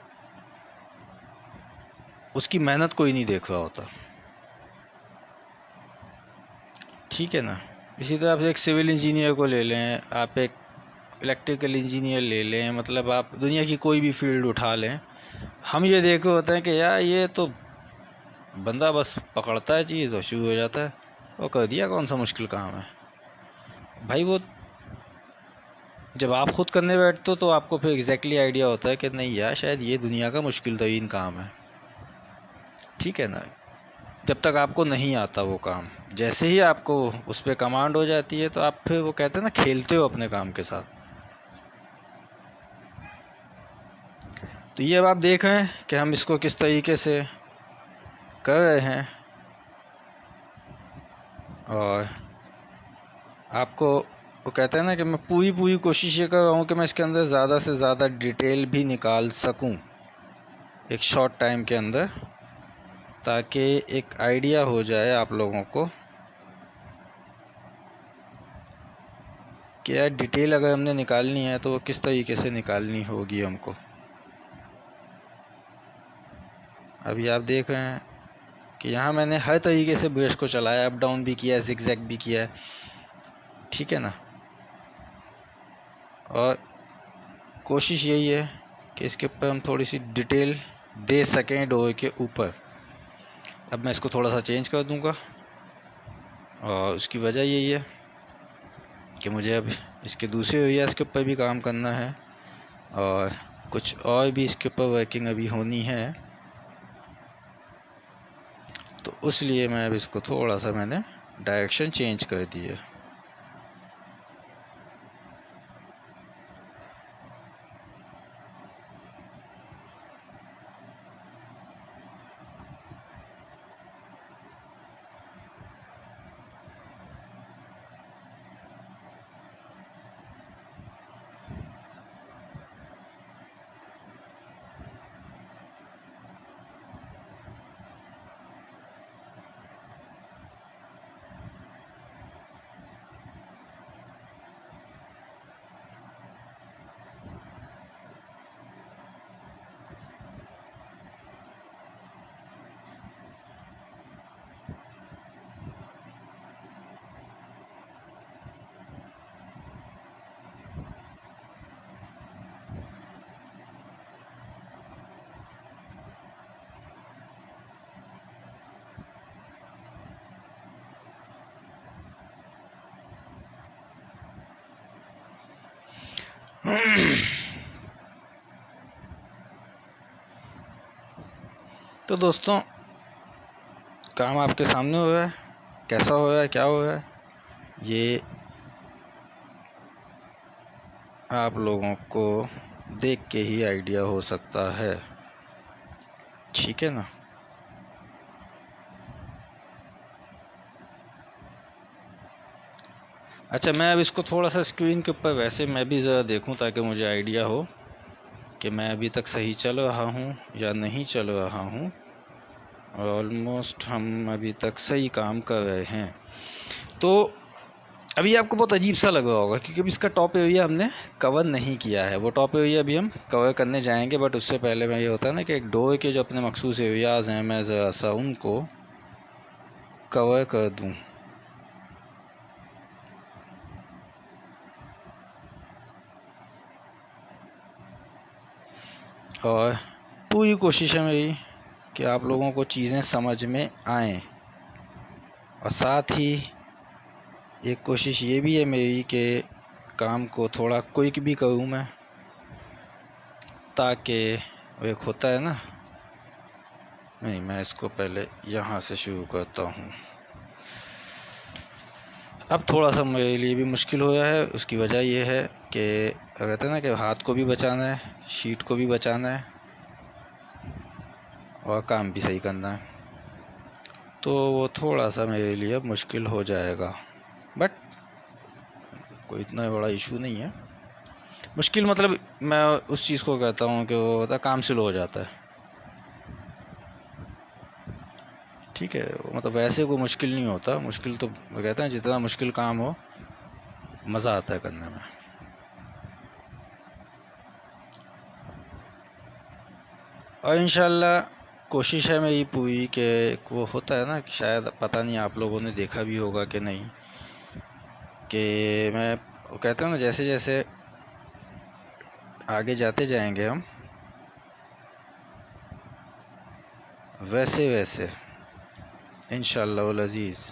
उसकी मेहनत कोई नहीं देख रहा होता, ठीक है ना। इसी तरह आप एक सिविल इंजीनियर को ले लें, आप एक इलेक्ट्रिकल इंजीनियर ले लें, मतलब आप दुनिया की कोई भी फील्ड उठा लें, हम ये देख रहे होते हैं कि यार ये तो बंदा बस पकड़ता है चीज़ और शुरू हो जाता है, वो कर दिया, कौन सा मुश्किल काम है भाई। वो जब आप खुद करने बैठते हो तो आपको फिर एग्जैक्टली आइडिया होता है कि नहीं यार शायद ये दुनिया का मुश्किल तरीन काम है, ठीक है ना। जब तक आपको नहीं आता वो काम। जैसे ही आपको उस पर कमांड हो जाती है तो आप फिर वो कहते हैं ना, खेलते हो अपने काम के साथ। तो ये अब आप देख रहे हैं कि हम इसको किस तरीके से कर रहे हैं, और आपको वो कहते हैं ना कि मैं पूरी कोशिश ये कर रहा हूँ कि मैं इसके अंदर ज़्यादा से ज़्यादा डिटेल भी निकाल सकूँ एक शॉर्ट टाइम के अंदर, ताकि एक आइडिया हो जाए आप लोगों को कि यार डिटेल अगर हमने निकालनी है तो वो किस तरीके से निकालनी होगी हमको। अभी आप देख रहे हैं कि यहाँ मैंने हर तरीके से ब्रश को चलाया, अप डाउन भी किया है, जिगजैग भी किया है, ठीक है ना। और कोशिश यही है कि इसके ऊपर हम थोड़ी सी डिटेल दे सकें डोर के ऊपर। अब मैं इसको थोड़ा सा चेंज कर दूंगा, और उसकी वजह यही है कि मुझे अब इसके दूसरे एरियाज़ के ऊपर भी काम करना है, और कुछ और भी इसके ऊपर वर्किंग अभी होनी है। तो उसलिए मैं अब इसको थोड़ा सा मैंने डायरेक्शन चेंज कर दी है। तो दोस्तों, काम आपके सामने हो रहा है, कैसा हो रहा है, क्या हो रहा है, ये आप लोगों को देख के ही आइडिया हो सकता है, ठीक है ना। अच्छा, मैं अब इसको थोड़ा सा स्क्रीन के ऊपर वैसे मैं भी ज़रा देखूं, ताकि मुझे आइडिया हो कि मैं अभी तक सही चल रहा हूं या नहीं चल रहा हूं। ऑलमोस्ट हम अभी तक सही काम कर रहे हैं। तो अभी आपको बहुत अजीब सा लग रहा होगा, क्योंकि अभी इसका टॉप एरिया हमने कवर नहीं किया है। वो टॉप एरिया अभी हम कवर करने जाएंगे, बट उससे पहले मैं, ये होता है ना कि एक डोर के जो अपने मखसूस एरियाज़ हैं, मैं ज़रा सा उनको कवर कर दूं। और पूरी कोशिश है मेरी कि आप लोगों को चीज़ें समझ में आएं, और साथ ही एक कोशिश ये भी है मेरी कि काम को थोड़ा क्विक भी करूं मैं, ताकि एक होता है ना। नहीं, मैं इसको पहले यहाँ से शुरू करता हूँ। अब थोड़ा सा मेरे लिए भी मुश्किल हो रहा है, उसकी वजह यह है कि कहते हैं ना कि हाथ को भी बचाना है, शीट को भी बचाना है, और काम भी सही करना है। तो वो थोड़ा सा मेरे लिए अब मुश्किल हो जाएगा, बट कोई इतना बड़ा इशू नहीं है। मुश्किल मतलब मैं उस चीज़ को कहता हूँ कि वो होता काम स्लो हो जाता है, ठीक है। मतलब वैसे कोई मुश्किल नहीं होता। मुश्किल तो कहते हैं जितना मुश्किल काम हो मज़ा आता है करने में। और इंशाल्लाह कोशिश है मेरी पूरी कि वो होता है ना कि शायद पता नहीं आप लोगों ने देखा भी होगा कि नहीं, कि मैं वो कहते हैं ना जैसे जैसे आगे जाते जाएंगे हम, वैसे वैसे इंशाल्लाह अज़ीज़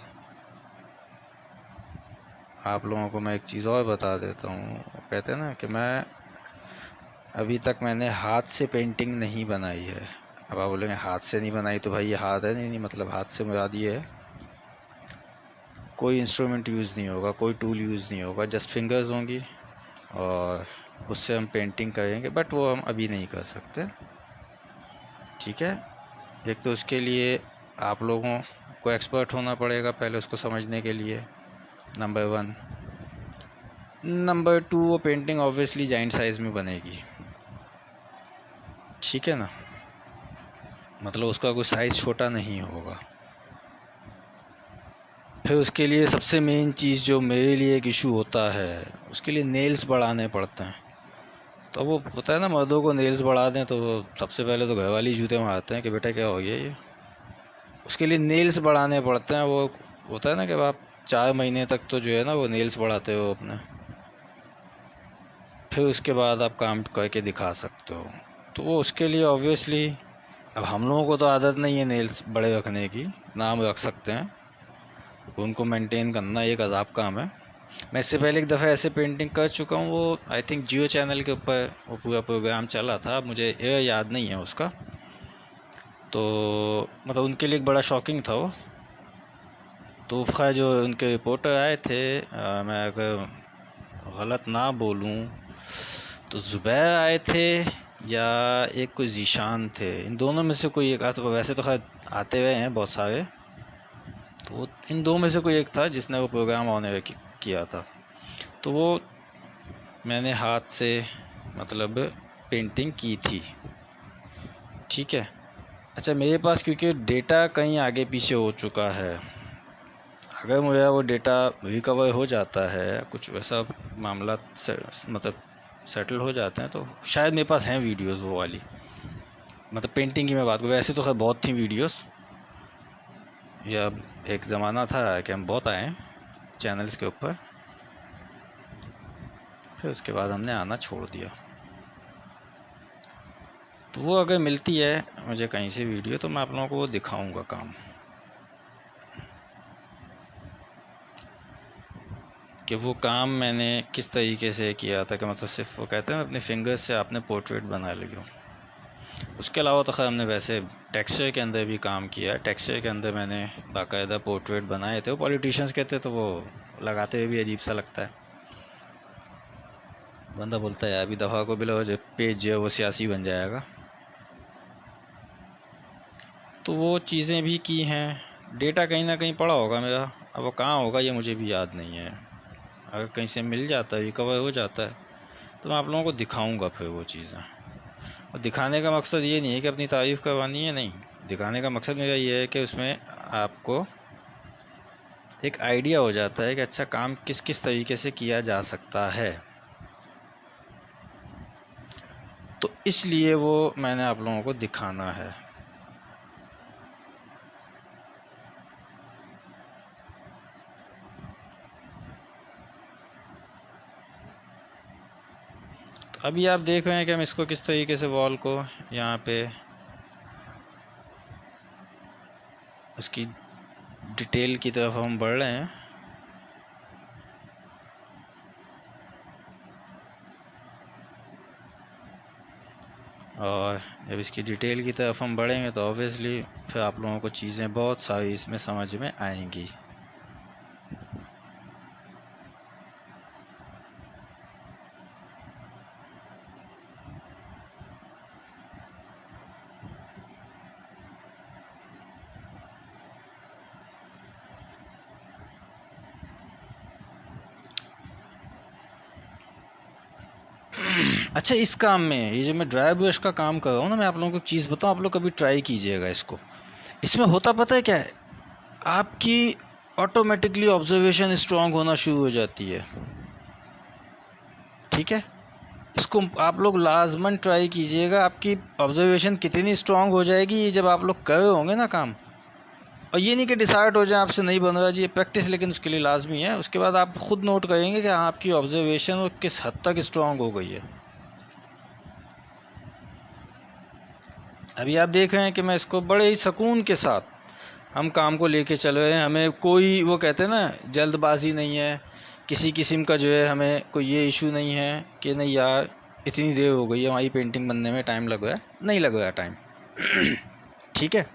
आप लोगों को मैं एक चीज़ और बता देता हूँ। कहते हैं ना कि मैं अभी तक मैंने हाथ से पेंटिंग नहीं बनाई है। अब आप बोलेंगे हाथ से नहीं बनाई, तो भाई ये हाथ है, नहीं मतलब हाथ से मुराद ये है कोई इंस्ट्रूमेंट यूज़ नहीं होगा, कोई टूल यूज़ नहीं होगा, जस्ट फिंगर्स होंगी और उससे हम पेंटिंग करेंगे, बट वो हम अभी नहीं कर सकते। ठीक है, एक तो उसके लिए आप लोगों को एक्सपर्ट होना पड़ेगा पहले उसको समझने के लिए, नंबर 1। नंबर 2, वो पेंटिंग ऑब्वियसली जाइंट साइज़ में बनेगी। ठीक है ना, मतलब उसका कोई साइज़ छोटा नहीं होगा। फिर उसके लिए सबसे मेन चीज़ जो मेरे लिए एक इशू होता है, उसके लिए नेल्स बढ़ाने पड़ते हैं। तो वो होता है ना, मर्दों को नेल्स बढ़ा दें तो वो सबसे पहले तो घर वाली जूते मारते हैं कि बेटा क्या हो गया ये। उसके लिए नेल्स बढ़ाने पड़ते हैं। वो होता है ना कि आप 4 महीने तक तो जो है ना वो नेल्स बढ़ाते हो अपने, फिर उसके बाद आप काम करके दिखा सकते हो। तो वो उसके लिए ऑब्वियसली, अब हम लोगों को तो आदत नहीं है नेल्स बड़े रखने की, नाम रख सकते हैं, उनको मेंटेन करना एक अज़ाब काम है। मैं इससे पहले एक दफ़ा ऐसे पेंटिंग कर चुका हूँ, वो आई थिंक जियो चैनल के ऊपर वो पूरा प्रोग्राम चला था, मुझे ये याद नहीं है उसका, तो मतलब उनके लिए एक बड़ा शॉकिंग था वो। तो खैर जो उनके रिपोर्टर आए थे, मैं अगर गलत ना बोलूँ तो ज़ुबैर आए थे या एक कोई ज़ीशान थे, इन दोनों में से कोई एक आता। वैसे तो खैर आते हुए हैं बहुत सारे, तो इन दो में से कोई एक था जिसने वो प्रोग्राम ऑन किया था। तो वो मैंने हाथ से मतलब पेंटिंग की थी। ठीक है, अच्छा मेरे पास क्योंकि डेटा कहीं आगे पीछे हो चुका है, अगर मुझे वो डेटा रिकवर हो जाता है, कुछ वैसा मामला मतलब सेटल हो जाते हैं, तो शायद मेरे पास हैं वीडियोस वो वाली, मतलब पेंटिंग की मैं बात करूँ। वैसे तो खैर बहुत थी वीडियोस, या एक ज़माना था कि हम बहुत आए चैनल्स के ऊपर, फिर उसके बाद हमने आना छोड़ दिया। तो वो अगर मिलती है मुझे कहीं से वीडियो, तो मैं आप लोगों को वो दिखाऊंगा काम, कि वो काम मैंने किस तरीके से किया था, कि मतलब सिर्फ वो कहते हैं अपने फिंगर्स से आपने पोर्ट्रेट बना लिया। उसके अलावा तो खैर हमने वैसे टेक्सचर के अंदर भी काम किया है। टेक्सचर के अंदर मैंने बाकायदा पोर्ट्रेट बनाए थे। वो पॉलिटिशियंस कहते तो वो लगाते हुए भी अजीब सा लगता है, बंदा बोलता है यार अभी दफ़ा को बिलो जो पेज जो है वो सियासी बन जाएगा। तो वो चीज़ें भी की हैं, डेटा कहीं ना कहीं पड़ा होगा मेरा, अब वो कहाँ होगा ये मुझे भी याद नहीं है। अगर कहीं से मिल जाता है, रिकवर हो जाता है, तो मैं आप लोगों को दिखाऊंगा फिर वो चीज़ें। और दिखाने का मकसद ये नहीं है कि अपनी तारीफ़ करवानी है, नहीं, दिखाने का मकसद मेरा ये है कि उसमें आपको एक आइडिया हो जाता है कि अच्छा काम किस किस तरीके से किया जा सकता है। तो इसलिए वो मैंने आप लोगों को दिखाना है। तो अभी आप देख रहे हैं कि हम इसको किस तरीके से वॉल को यहाँ पे उसकी डिटेल की तरफ हम बढ़ रहे हैं। और जब इसकी डिटेल की तरफ हम बढ़ेंगे तो ऑब्वियसली फिर आप लोगों को चीज़ें बहुत सारी इसमें समझ में आएंगी। अच्छा, इस काम में ये जो मैं ड्राई ब्रश का काम कर रहा हूँ ना, मैं आप लोगों को एक चीज़ बताऊँ, आप लोग कभी ट्राई कीजिएगा इसको। इसमें होता पता है क्या है, आपकी ऑटोमेटिकली ऑब्जर्वेशन स्ट्रांग होना शुरू हो जाती है। ठीक है, इसको आप लोग लाजमन ट्राई कीजिएगा, आपकी ऑब्जर्वेशन कितनी स्ट्रांग हो जाएगी ये जब आप लोग कर रहे होंगे ना काम। और ये नहीं कि डिसाइड हो जाए आपसे नहीं बन रहा जी, ये प्रैक्टिस लेकिन उसके लिए लाजमी है। उसके बाद आप खुद नोट करेंगे कि आपकी ऑब्जर्वेशन वो किस हद तक स्ट्रांग हो गई है। अभी आप देख रहे हैं कि मैं इसको बड़े ही सुकून के साथ हम काम को लेके चल रहे हैं। हमें कोई वो कहते हैं ना जल्दबाजी नहीं है, किसी किस्म का जो है हमें कोई ये इशू नहीं है कि नहीं यार इतनी देर हो गई है हमारी पेंटिंग बनने में, टाइम लग रहा है, नहीं लग रहा टाइम। ठीक है।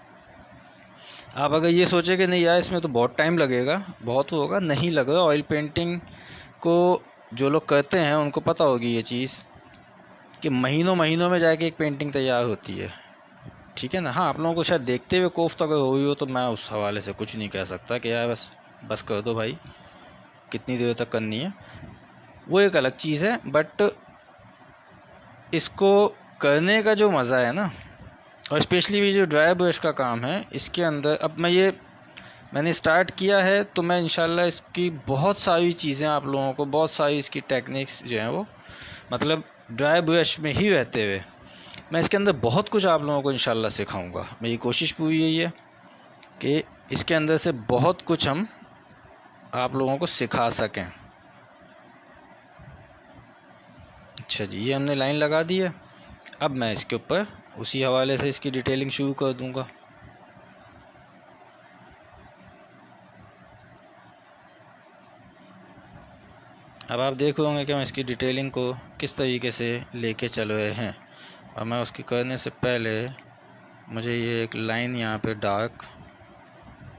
आप अगर ये सोचे कि नहीं यार इसमें तो बहुत टाइम लगेगा, बहुत होगा, नहीं लगेगा। ऑयल पेंटिंग को जो लोग करते हैं उनको पता होगी ये चीज़ कि महीनों महीनों में जाके एक पेंटिंग तैयार होती है। ठीक है ना। हाँ, आप लोगों को शायद देखते हुए कोफ्त अगर हुई हो तो मैं उस हवाले से कुछ नहीं कह सकता कि यार बस बस कर दो भाई, कितनी देर तक करनी है, वो एक अलग चीज़ है। बट इसको करने का जो मज़ा है ना, और स्पेशली ये जो ड्राई ब्रश का काम है, इसके अंदर अब मैंने स्टार्ट किया है तो मैं इंशाल्लाह इसकी बहुत सारी चीज़ें आप लोगों को, बहुत सारी इसकी टेक्निक्स जो हैं वो मतलब ड्राई ब्रश में ही रहते हुए मैं इसके अंदर बहुत कुछ आप लोगों को इंशाल्लाह सिखाऊंगा। मेरी कोशिश पूरी यही है कि इसके अंदर से बहुत कुछ हम आप लोगों को सिखा सकें। अच्छा जी, ये हमने लाइन लगा दी है। अब मैं इसके ऊपर उसी हवाले से इसकी डिटेलिंग शुरू कर दूंगा। अब आप देख होंगे कि हम इसकी डिटेलिंग को किस तरीके से लेके चल रहे हैं। और मैं उसकी करने से पहले मुझे ये एक लाइन यहाँ पे डार्क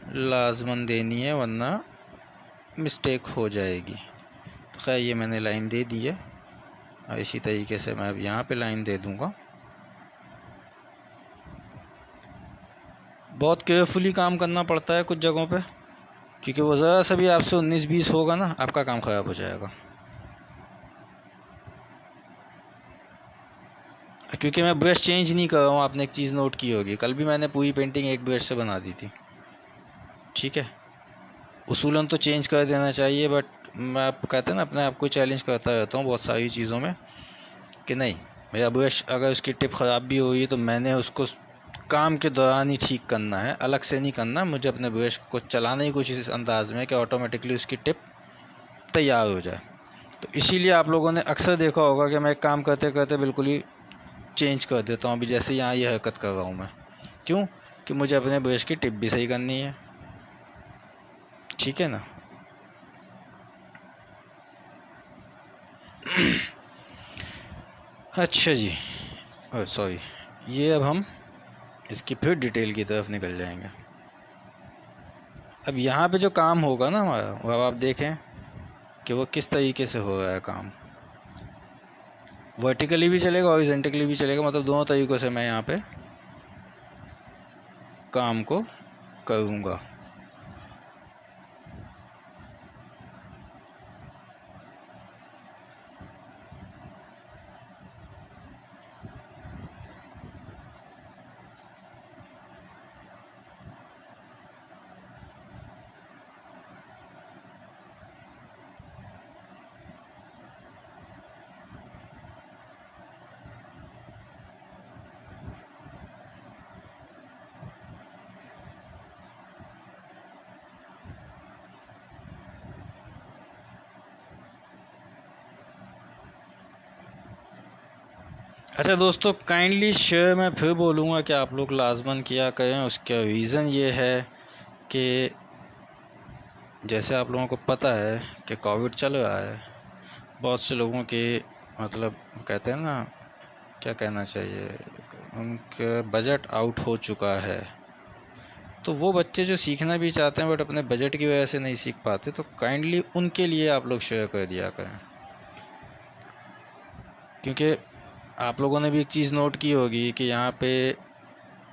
लाजमन देनी है, वरना मिस्टेक हो जाएगी। तो खैर ये मैंने लाइन दे दी है और इसी तरीके से मैं अब यहाँ पे लाइन दे दूँगा। बहुत केयरफुली काम करना पड़ता है कुछ जगहों पे, क्योंकि वो ज़रा सा भी आपसे 19-20 होगा ना, आपका काम ख़राब हो जाएगा। क्योंकि मैं ब्रश चेंज नहीं कर रहा हूँ। आपने एक चीज़ नोट की होगी, कल भी मैंने पूरी पेंटिंग एक ब्रश से बना दी थी। ठीक है, उसूलन तो चेंज कर देना चाहिए, बट मैं आप कहते हैं ना अपने आप को चैलेंज करता रहता हूँ बहुत सारी चीज़ों में कि नहीं, मेरा ब्रश अगर उसकी टिप ख़राब भी हुई तो मैंने उसको काम के दौरान ही ठीक करना है, अलग से नहीं करना। मुझे अपने ब्रश को चलाना ही कुछ इस अंदाज़ में कि ऑटोमेटिकली उसकी टिप तैयार हो जाए। तो इसीलिए आप लोगों ने अक्सर देखा होगा कि मैं एक काम करते करते बिल्कुल ही चेंज कर देता हूँ। अभी जैसे यहाँ ये हरकत कर रहा हूँ मैं, क्यों? कि मुझे अपने ब्रश की टिप भी सही करनी है। ठीक है ना। अच्छा जी, सॉरी, ये अब हम इसकी फिर डिटेल की तरफ निकल जाएंगे। अब यहाँ पे जो काम होगा ना हमारा, वो अब आप देखें कि वो किस तरीके से हो रहा है काम। वर्टिकली भी चलेगा, हॉरिजॉन्टली भी चलेगा, मतलब दोनों तरीक़ों से मैं यहाँ पे काम को करूँगा। अच्छा दोस्तों, काइंडली शेयर मैं फिर बोलूँगा कि आप लोग लाजमन किया करें। उसका रीज़न ये है कि जैसे आप लोगों को पता है कि कोविड चल रहा है, बहुत से लोगों के मतलब कहते हैं ना, क्या कहना चाहिए, उनका बजट आउट हो चुका है। तो वो बच्चे जो सीखना भी चाहते हैं बट अपने बजट की वजह से नहीं सीख पाते, तो काइंडली उनके लिए आप लोग शेयर कर दिया करें। क्योंकि आप लोगों ने भी एक चीज़ नोट की होगी कि यहाँ पे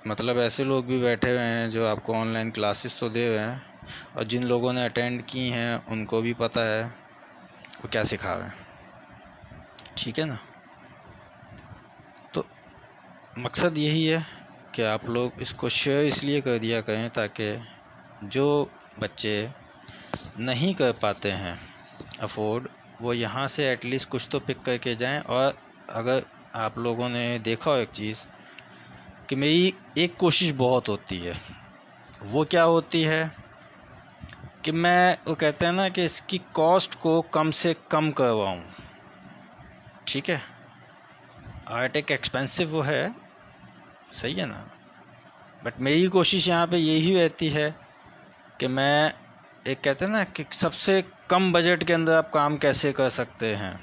मतलब ऐसे लोग भी बैठे हुए हैं जो आपको ऑनलाइन क्लासेस तो दे रहे हैं, और जिन लोगों ने अटेंड की हैं उनको भी पता है वो क्या सिखा रहे हैं। ठीक है ना। तो मकसद यही है कि आप लोग इसको शेयर इसलिए कर दिया करें ताकि जो बच्चे नहीं कर पाते हैं अफोर्ड, वो यहाँ से एटलीस्ट कुछ तो पिक करके जाएं। और अगर आप लोगों ने देखा हो एक चीज़ कि मेरी एक कोशिश बहुत होती है, वो क्या होती है कि मैं, वो कहते हैं ना कि इसकी कॉस्ट को कम से कम करवाऊँ। ठीक है, आर्ट एक एक्सपेंसिव वो है, सही है ना, बट मेरी कोशिश यहाँ पे यही रहती है कि मैं एक कहते हैं ना कि सबसे कम बजट के अंदर आप काम कैसे कर सकते हैं।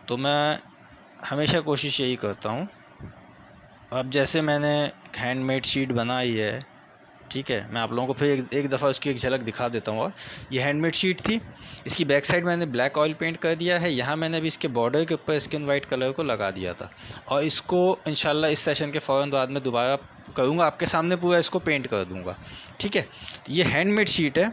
तो मैं हमेशा कोशिश यही करता हूँ अब जैसे मैंने हैंडमेड शीट बनाई है, ठीक है, मैं आप लोगों को फिर एक दफ़ा उसकी एक झलक दिखा देता हूँ। और ये हैंडमेड शीट थी, इसकी बैक साइड मैंने ब्लैक ऑयल पेंट कर दिया है। यहाँ मैंने अभी इसके बॉर्डर के ऊपर स्किन वाइट कलर को लगा दिया था, और इसको इंशाल्लाह इस सेशन के फ़ौरन बाद में दोबारा करूँगा, आपके सामने पूरा इसको पेंट कर दूँगा। ठीक है, ये हैंडमेड शीट है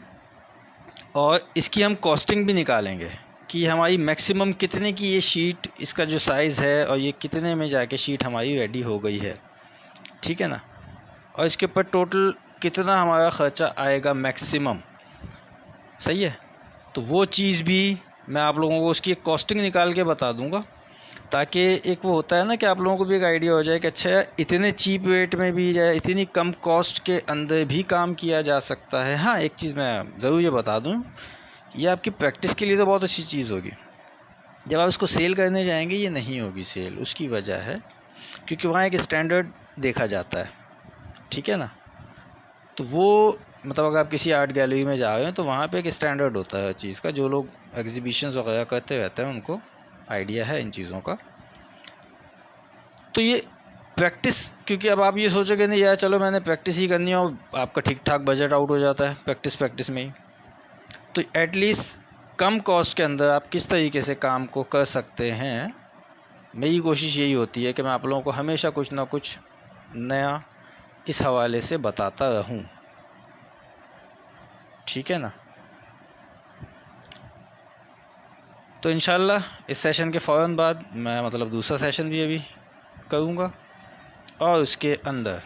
और इसकी हम कॉस्टिंग भी निकालेंगे कि हमारी मैक्सिमम कितने की ये शीट, इसका जो साइज़ है और ये कितने में जाके शीट हमारी रेडी हो गई है। ठीक है ना, और इसके ऊपर टोटल कितना हमारा ख़र्चा आएगा मैक्सिमम। सही है, तो वो चीज़ भी मैं आप लोगों को उसकी एक कॉस्टिंग निकाल के बता दूंगा, ताकि एक वो होता है ना कि आप लोगों को भी एक आइडिया हो जाए कि अच्छा यार इतने चीप रेट में भी जाए, इतनी कम कॉस्ट के अंदर भी काम किया जा सकता है। हाँ, एक चीज़ मैं ज़रूर ये बता दूं, ये आपकी प्रैक्टिस के लिए तो बहुत अच्छी चीज़ होगी। जब आप इसको सेल करने जाएंगे ये नहीं होगी सेल, उसकी वजह है क्योंकि वहाँ एक स्टैंडर्ड देखा जाता है। ठीक है ना, तो वो मतलब अगर आप किसी आर्ट गैलरी में जा रहे हैं तो वहाँ पे एक स्टैंडर्ड होता है चीज़ का, जो लोग एग्जीबिशंस वगैरह करते रहते हैं उनको आइडिया है इन चीज़ों का। तो ये प्रैक्टिस, क्योंकि अब आप ये सोचोगे नहीं यार चलो मैंने प्रैक्टिस ही करनी है, और आपका ठीक ठाक बजट आउट हो जाता है प्रैक्टिस में ही। तो एटलीस्ट कम कॉस्ट के अंदर आप किस तरीके से काम को कर सकते हैं, मेरी कोशिश यही होती है कि मैं आप लोगों को हमेशा कुछ ना कुछ नया इस हवाले से बताता रहूं। ठीक है ना, तो इंशाल्लाह इस सेशन के फ़ौरन बाद मैं मतलब दूसरा सेशन भी अभी करूँगा, और उसके अंदर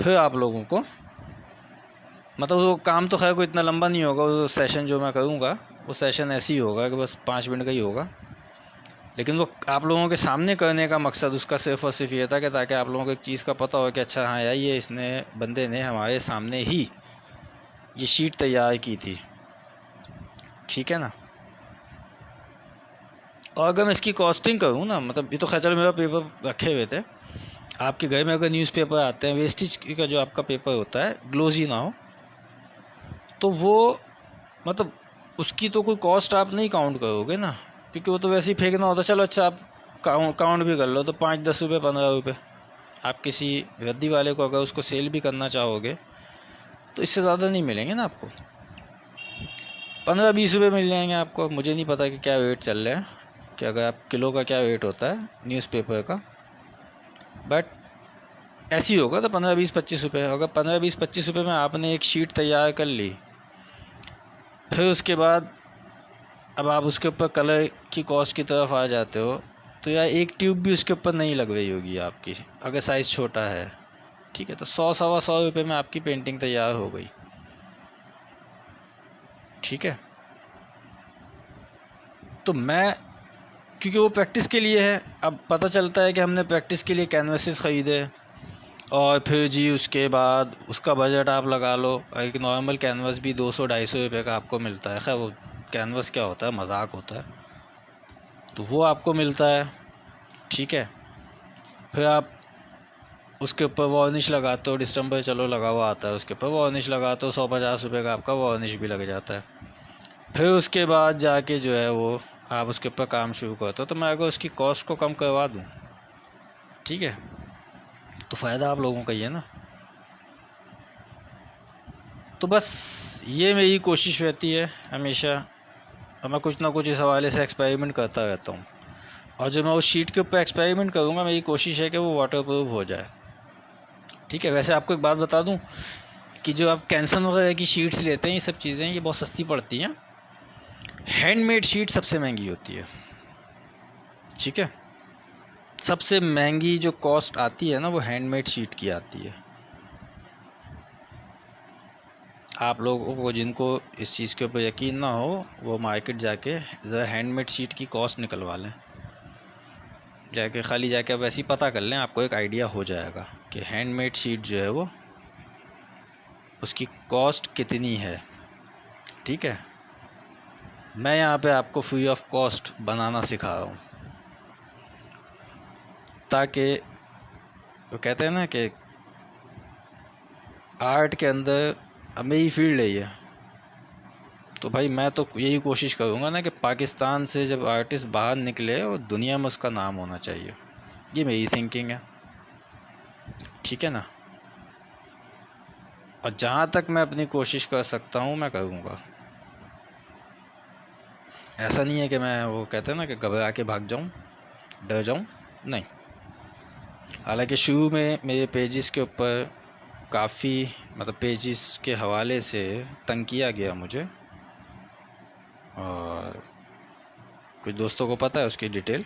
फिर आप लोगों को मतलब वो काम तो खैर कोई इतना लंबा नहीं होगा, वो सेशन जो मैं करूँगा वो सेशन ऐसे ही होगा कि बस 5 मिनट का ही होगा, लेकिन वो आप लोगों के सामने करने का मकसद उसका सिर्फ़ और सिर्फ ये था कि ताकि आप लोगों को एक चीज़ का पता हो कि अच्छा हाँ यार ये इसने बंदे ने हमारे सामने ही ये शीट तैयार की थी। ठीक है ना, और अगर मैं इसकी कॉस्टिंग करूँ ना, मतलब ये तो खैर चलो मेरा पेपर रखे हुए थे, आपके घर में अगर न्यूज़पेपर आते हैं वेस्टेज का जो आपका पेपर होता है ग्लोजी ना हो, तो वो मतलब उसकी तो कोई कॉस्ट आप नहीं काउंट करोगे ना, क्योंकि वो तो वैसे ही फेंकना होता है। चलो अच्छा आप काउंट भी कर लो तो 5-10 रुपये 15 रुपये आप किसी रद्दी वाले को अगर उसको सेल भी करना चाहोगे तो इससे ज़्यादा नहीं मिलेंगे ना आपको, 15-20 रुपये मिल जाएंगे आपको। मुझे नहीं पता कि क्या रेट चल रहा है, कि अगर आप किलो का क्या रेट होता है न्यूज़पेपर का, बट ऐसे ही होगा तो 15-20-25 रुपये। अगर 15-20-25 रुपये में आपने एक शीट तैयार कर ली, फिर उसके बाद अब आप उसके ऊपर कलर की कॉस्ट की तरफ आ जाते हो, तो यार एक ट्यूब भी उसके ऊपर नहीं लग रही होगी आपकी, अगर साइज़ छोटा है। ठीक है, तो 100-125 रुपये में आपकी पेंटिंग तैयार हो गई। ठीक है, तो मैं क्योंकि वो प्रैक्टिस के लिए है, अब पता चलता है कि हमने प्रैक्टिस के लिए कैनवासेस ख़रीदे और फिर जी उसके बाद उसका बजट आप लगा लो, एक नॉर्मल कैनवास भी 200-250 रुपये का आपको मिलता है। खैर वो कैनवास क्या होता है, मजाक होता है, तो वो आपको मिलता है। ठीक है, फिर आप उसके ऊपर वार्निश लगाते हो, डिस्टेम्बर चलो लगा हुआ आता है, उसके ऊपर वार्निश लगाते हो, 150 रुपये का आपका वार्निश भी लग जाता है। फिर उसके बाद जाके जो है वो आप उसके ऊपर काम शुरू करते हो। तो मैं अगर उसकी कॉस्ट को कम करवा दूँ, ठीक है, तो फ़ायदा आप लोगों का ही है ना। तो बस ये मेरी कोशिश रहती है हमेशा, और मैं कुछ ना कुछ इस हवाले से एक्सपेरिमेंट करता रहता हूँ, और जो मैं उस शीट के ऊपर एक्सपेरिमेंट करूँगा मेरी कोशिश है कि वो वाटरप्रूफ हो जाए। ठीक है, वैसे आपको एक बात बता दूँ कि जो आप कैंसन वगैरह की शीट्स लेते हैं, ये सब चीज़ें ये बहुत सस्ती पड़ती हैं, हैंडमेड शीट सबसे महंगी होती है। ठीक है, सबसे महंगी जो कॉस्ट आती है ना वो हैंडमेड शीट की आती है। आप लोगों को जिनको इस चीज़ के ऊपर यकीन ना हो वो मार्केट जाके ज़रा हैंडमेड शीट की कॉस्ट निकलवा लें, जाके खाली जाके अब ऐसे ही पता कर लें, आपको एक आइडिया हो जाएगा कि हैंडमेड शीट जो है वो उसकी कॉस्ट कितनी है। ठीक है, मैं यहाँ पे आपको फ्री ऑफ कॉस्ट बनाना सिखा रहा हूँ, ताकि वो कहते हैं ना कि आर्ट के अंदर अब मेरी फील्ड है ये, तो भाई मैं तो यही कोशिश करूँगा ना कि पाकिस्तान से जब आर्टिस्ट बाहर निकले और दुनिया में उसका नाम होना चाहिए। ये मेरी थिंकिंग है, ठीक है ना। और जहाँ तक मैं अपनी कोशिश कर सकता हूँ मैं करूँगा। ऐसा नहीं है कि मैं वो कहते हैं ना कि घबरा के भाग जाऊँ, डर जाऊँ, नहीं। हालांकि शुरू में मेरे पेजेस के ऊपर काफ़ी मतलब पेजेस के हवाले से तंग किया गया मुझे, और कुछ दोस्तों को पता है उसकी डिटेल।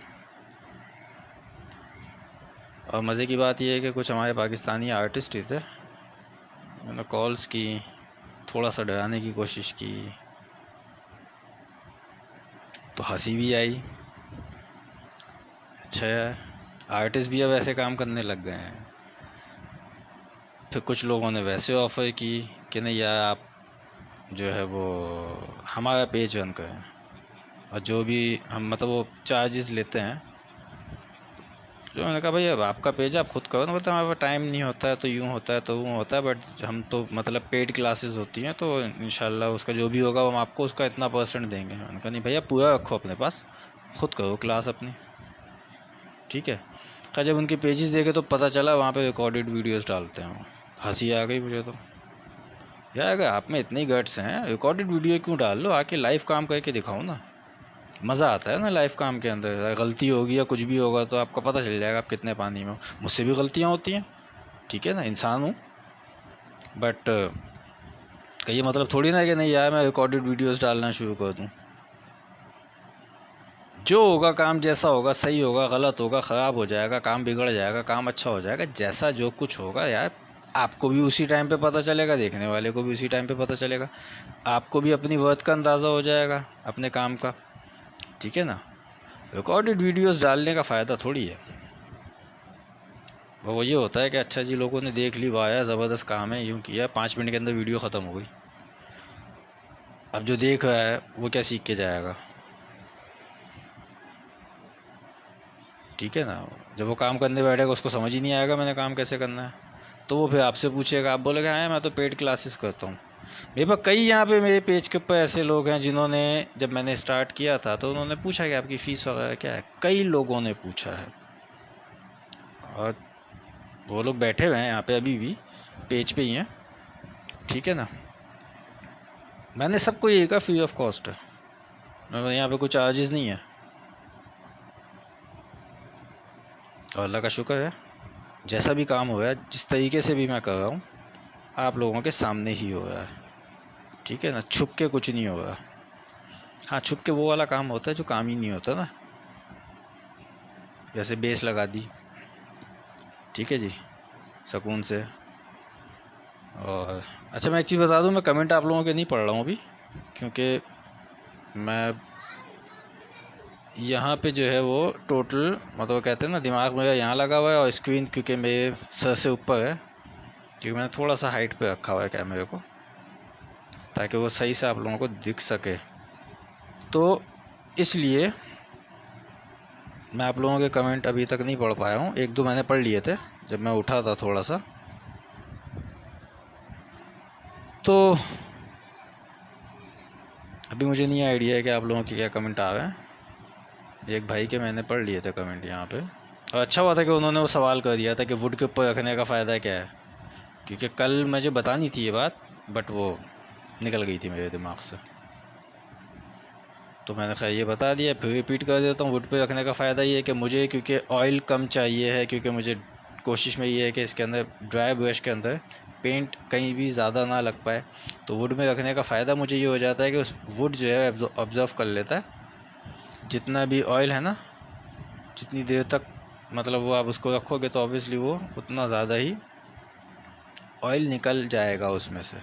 और मज़े की बात यह है कि कुछ हमारे पाकिस्तानी आर्टिस्ट ही थे, उन्होंने कॉल्स की, थोड़ा सा डराने की कोशिश की, तो हंसी भी आई। अच्छा, आर्टिस्ट भी अब ऐसे काम करने लग गए हैं। फिर कुछ लोगों ने वैसे ऑफ़र की कि नहीं यार आप जो है वो हमारा पेज रन करें, और जो भी हम मतलब वो चार्जेस लेते हैं। तो मैंने कहा भाई अब आपका पेज आप खुद करो ना, मतलब हमारे पास टाइम नहीं होता है, तो यूँ होता है तो वो होता है, बट हम तो मतलब पेड क्लासेस होती हैं तो इंशाल्लाह उसका जो भी होगा हम आपको उसका इतना % देंगे। मैंने कहा नहीं भैया पूरा रखो अपने पास, खुद करो क्लास अपनी, ठीक है। खैर जब उनके पेजेस देखे तो पता चला वहाँ पे रिकॉर्डेड वीडियोस डालते हैं वो। हंसी आ गई मुझे तो, यार अगर आप में इतनी गट्स हैं रिकॉर्डेड वीडियो क्यों डाल लो, आके लाइव काम करके दिखाओ ना। मज़ा आता है ना लाइव काम के अंदर। गलती होगी या कुछ भी होगा तो आपको पता चल जाएगा आप कितने पानी में हो। मुझसे भी गलतियाँ होती हैं, ठीक है ना, इंसान हूँ, बट ये मतलब थोड़ी ना कि नहीं यार मैं रिकॉर्डेड वीडियोस डालना शुरू कर दूँ। जो होगा काम जैसा होगा, सही होगा गलत होगा, ख़राब हो जाएगा, काम बिगड़ जाएगा, काम अच्छा हो जाएगा, जैसा जो कुछ होगा यार आपको भी उसी टाइम पे पता चलेगा, देखने वाले को भी उसी टाइम पे पता चलेगा, आपको भी अपनी वर्थ का अंदाज़ा हो जाएगा अपने काम का, ठीक है ना। रिकॉर्डेड वीडियोस डालने का फ़ायदा थोड़ी है, वो ये होता है कि अच्छा जी लोगों ने देख ली, वाह यार ज़बरदस्त काम है, यूँ किया, 5 मिनट के अंदर वीडियो ख़त्म हो गई। अब जो देख रहा है वो क्या सीख के जाएगा, ठीक है ना। जब वो काम करने बैठेगा उसको समझ ही नहीं आएगा मैंने काम कैसे करना है, तो वो फिर आपसे पूछेगा, आप बोलेगा हाँ मैं तो पेड क्लासेस करता हूँ। मेरे पास कई यहाँ पे मेरे पेज के ऊपर ऐसे लोग हैं जिन्होंने जब मैंने स्टार्ट किया था तो उन्होंने पूछा कि आपकी फ़ीस वगैरह क्या है, कई लोगों ने पूछा है। और वो लोग बैठे हुए हैं यहाँ पे अभी भी पेज पे ही हैं, ठीक है ना। मैंने सबको ये कहा फ्री ऑफ कॉस्ट है, मैं यहाँ पे कोई चार्जेस नहीं है। और अल्लाह का शुक्र है जैसा भी काम हो रहा है, जिस तरीके से भी मैं कर रहा हूँ, आप लोगों के सामने ही हो रहा है, ठीक है ना, छुप के कुछ नहीं हो रहा। हाँ छुप के वो वाला काम होता है जो काम ही नहीं होता ना, जैसे बेस लगा दी, ठीक है जी, सुकून से। और अच्छा मैं एक चीज़ बता दूँ, मैं कमेंट आप लोगों के नहीं पढ़ रहा हूँ अभी, क्योंकि मैं यहाँ पे जो है वो टोटल मतलब कहते हैं ना दिमाग मेरा यहाँ लगा हुआ है, और स्क्रीन क्योंकि मेरे सर से ऊपर है, क्योंकि मैंने थोड़ा सा हाइट पे रखा हुआ है कैमरे को, ताकि वो सही से आप लोगों को दिख सके। तो इसलिए मैं आप लोगों के कमेंट अभी तक नहीं पढ़ पाया हूँ, 1-2 मैंने पढ़ लिए थे जब मैं उठा था थोड़ा सा। तो अभी मुझे नहीं आइडिया है कि आप लोगों के क्या कमेंट आ रहे हैं। एक भाई के मैंने पढ़ लिए थे कमेंट यहाँ पे, और अच्छा हुआ था कि उन्होंने वो सवाल कर दिया था कि वुड के ऊपर रखने का फ़ायदा क्या है, क्योंकि कल मुझे बतानी थी ये बात बट वो निकल गई थी मेरे दिमाग से, तो मैंने खैर ये बता दिया, फिर रिपीट कर देता हूँ। वुड पे रखने का फ़ायदा ये है कि मुझे क्योंकि ऑयल कम चाहिए है, क्योंकि मुझे कोशिश में ये है कि इसके अंदर ड्राई ब्रश के अंदर पेंट कहीं भी ज़्यादा ना लग पाए, तो वुड में रखने का फ़ायदा मुझे ये हो जाता है कि उस वुड जो है ऑब्ज़र्व कर लेता है जितना भी ऑयल है ना, जितनी देर तक मतलब वो आप उसको रखोगे तो ऑब्वियसली वो उतना ज़्यादा ही ऑयल निकल जाएगा उसमें से।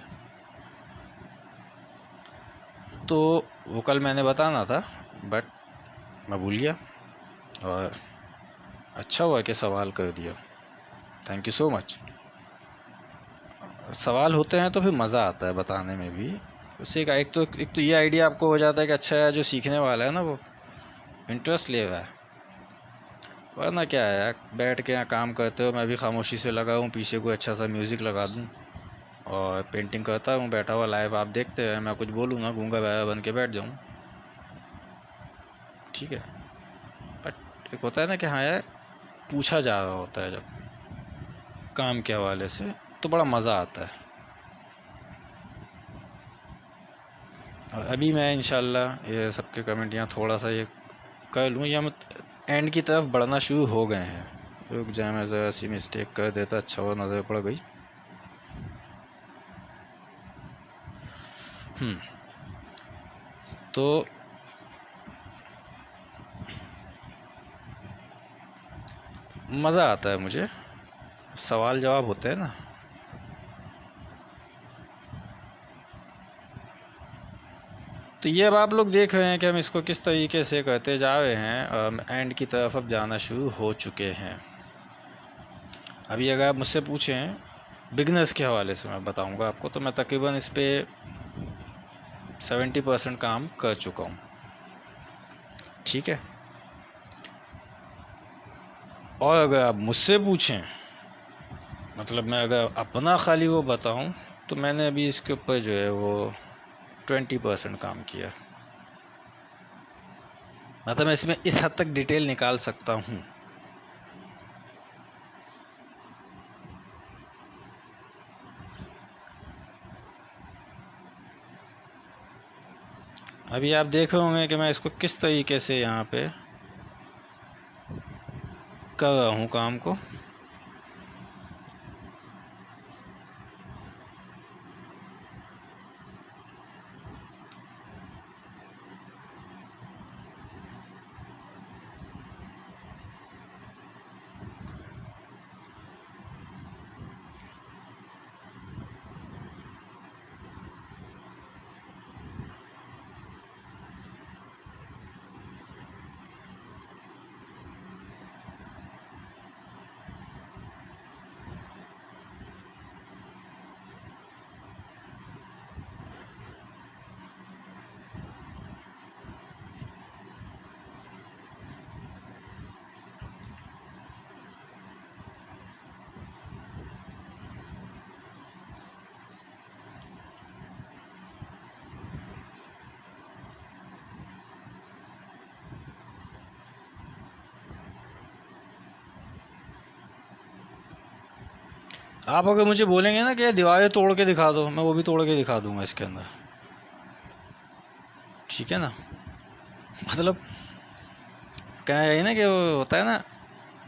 तो वो कल मैंने बताना था बट मैं भूल गया, और अच्छा हुआ कि सवाल कर दिया, थैंक यू सो मच। सवाल होते हैं तो फिर मज़ा आता है बताने में भी, उससे एक तो ये आइडिया आपको हो जाता है कि अच्छा है जो सीखने वाला है ना वो इंटरेस्ट ले रहा है, वरना क्या है यार बैठ के यहाँ काम करते हो, मैं भी खामोशी से लगा हूँ, पीछे कोई अच्छा सा म्यूज़िक लगा दूँ और पेंटिंग करता हूँ बैठा हुआ लाइव, आप देखते हैं, मैं कुछ बोलूँ ना गूंगा बहरा बन के बैठ जाऊँ, ठीक है। बट एक होता है ना कि हाँ यार पूछा जा रहा होता है जब काम के हवाले से, तो बड़ा मज़ा आता है। और अभी मैं इंशाल्लाह ये सबके कमेंट यहाँ थोड़ा सा ये कर लूँ, या मत एंड की तरफ बढ़ना शुरू हो गए हैं। रुक जाए, मैं ज़रा सी मिस्टेक कर देता, अच्छा वो नज़र पड़ गई। तो मज़ा आता है मुझे, सवाल जवाब होते हैं ना। तो ये अब आप लोग देख रहे हैं कि हम इसको किस तरीके से करते जा रहे हैं। एंड की तरफ अब जाना शुरू हो चुके हैं। अभी अगर आप मुझसे पूछें बिगनर्स के हवाले से मैं बताऊंगा आपको, तो मैं तकरीबन इस पर 70% काम कर चुका हूँ। ठीक है। और अगर आप मुझसे पूछें, मतलब मैं अगर अपना खाली वो बताऊं, तो मैंने अभी इसके ऊपर जो है वो 20% काम किया। मतलब मैं इसमें इस हद तक डिटेल निकाल सकता हूँ। अभी आप देख रहे होंगे कि मैं इसको किस तरीके से यहाँ पे कर रहा हूँ काम को। आप अगर मुझे बोलेंगे ना कि दीवारें तोड़ के दिखा दो, मैं वो भी तोड़ के दिखा दूंगा इसके अंदर। ठीक है ना। मतलब क्या है ना कि वो होता है ना।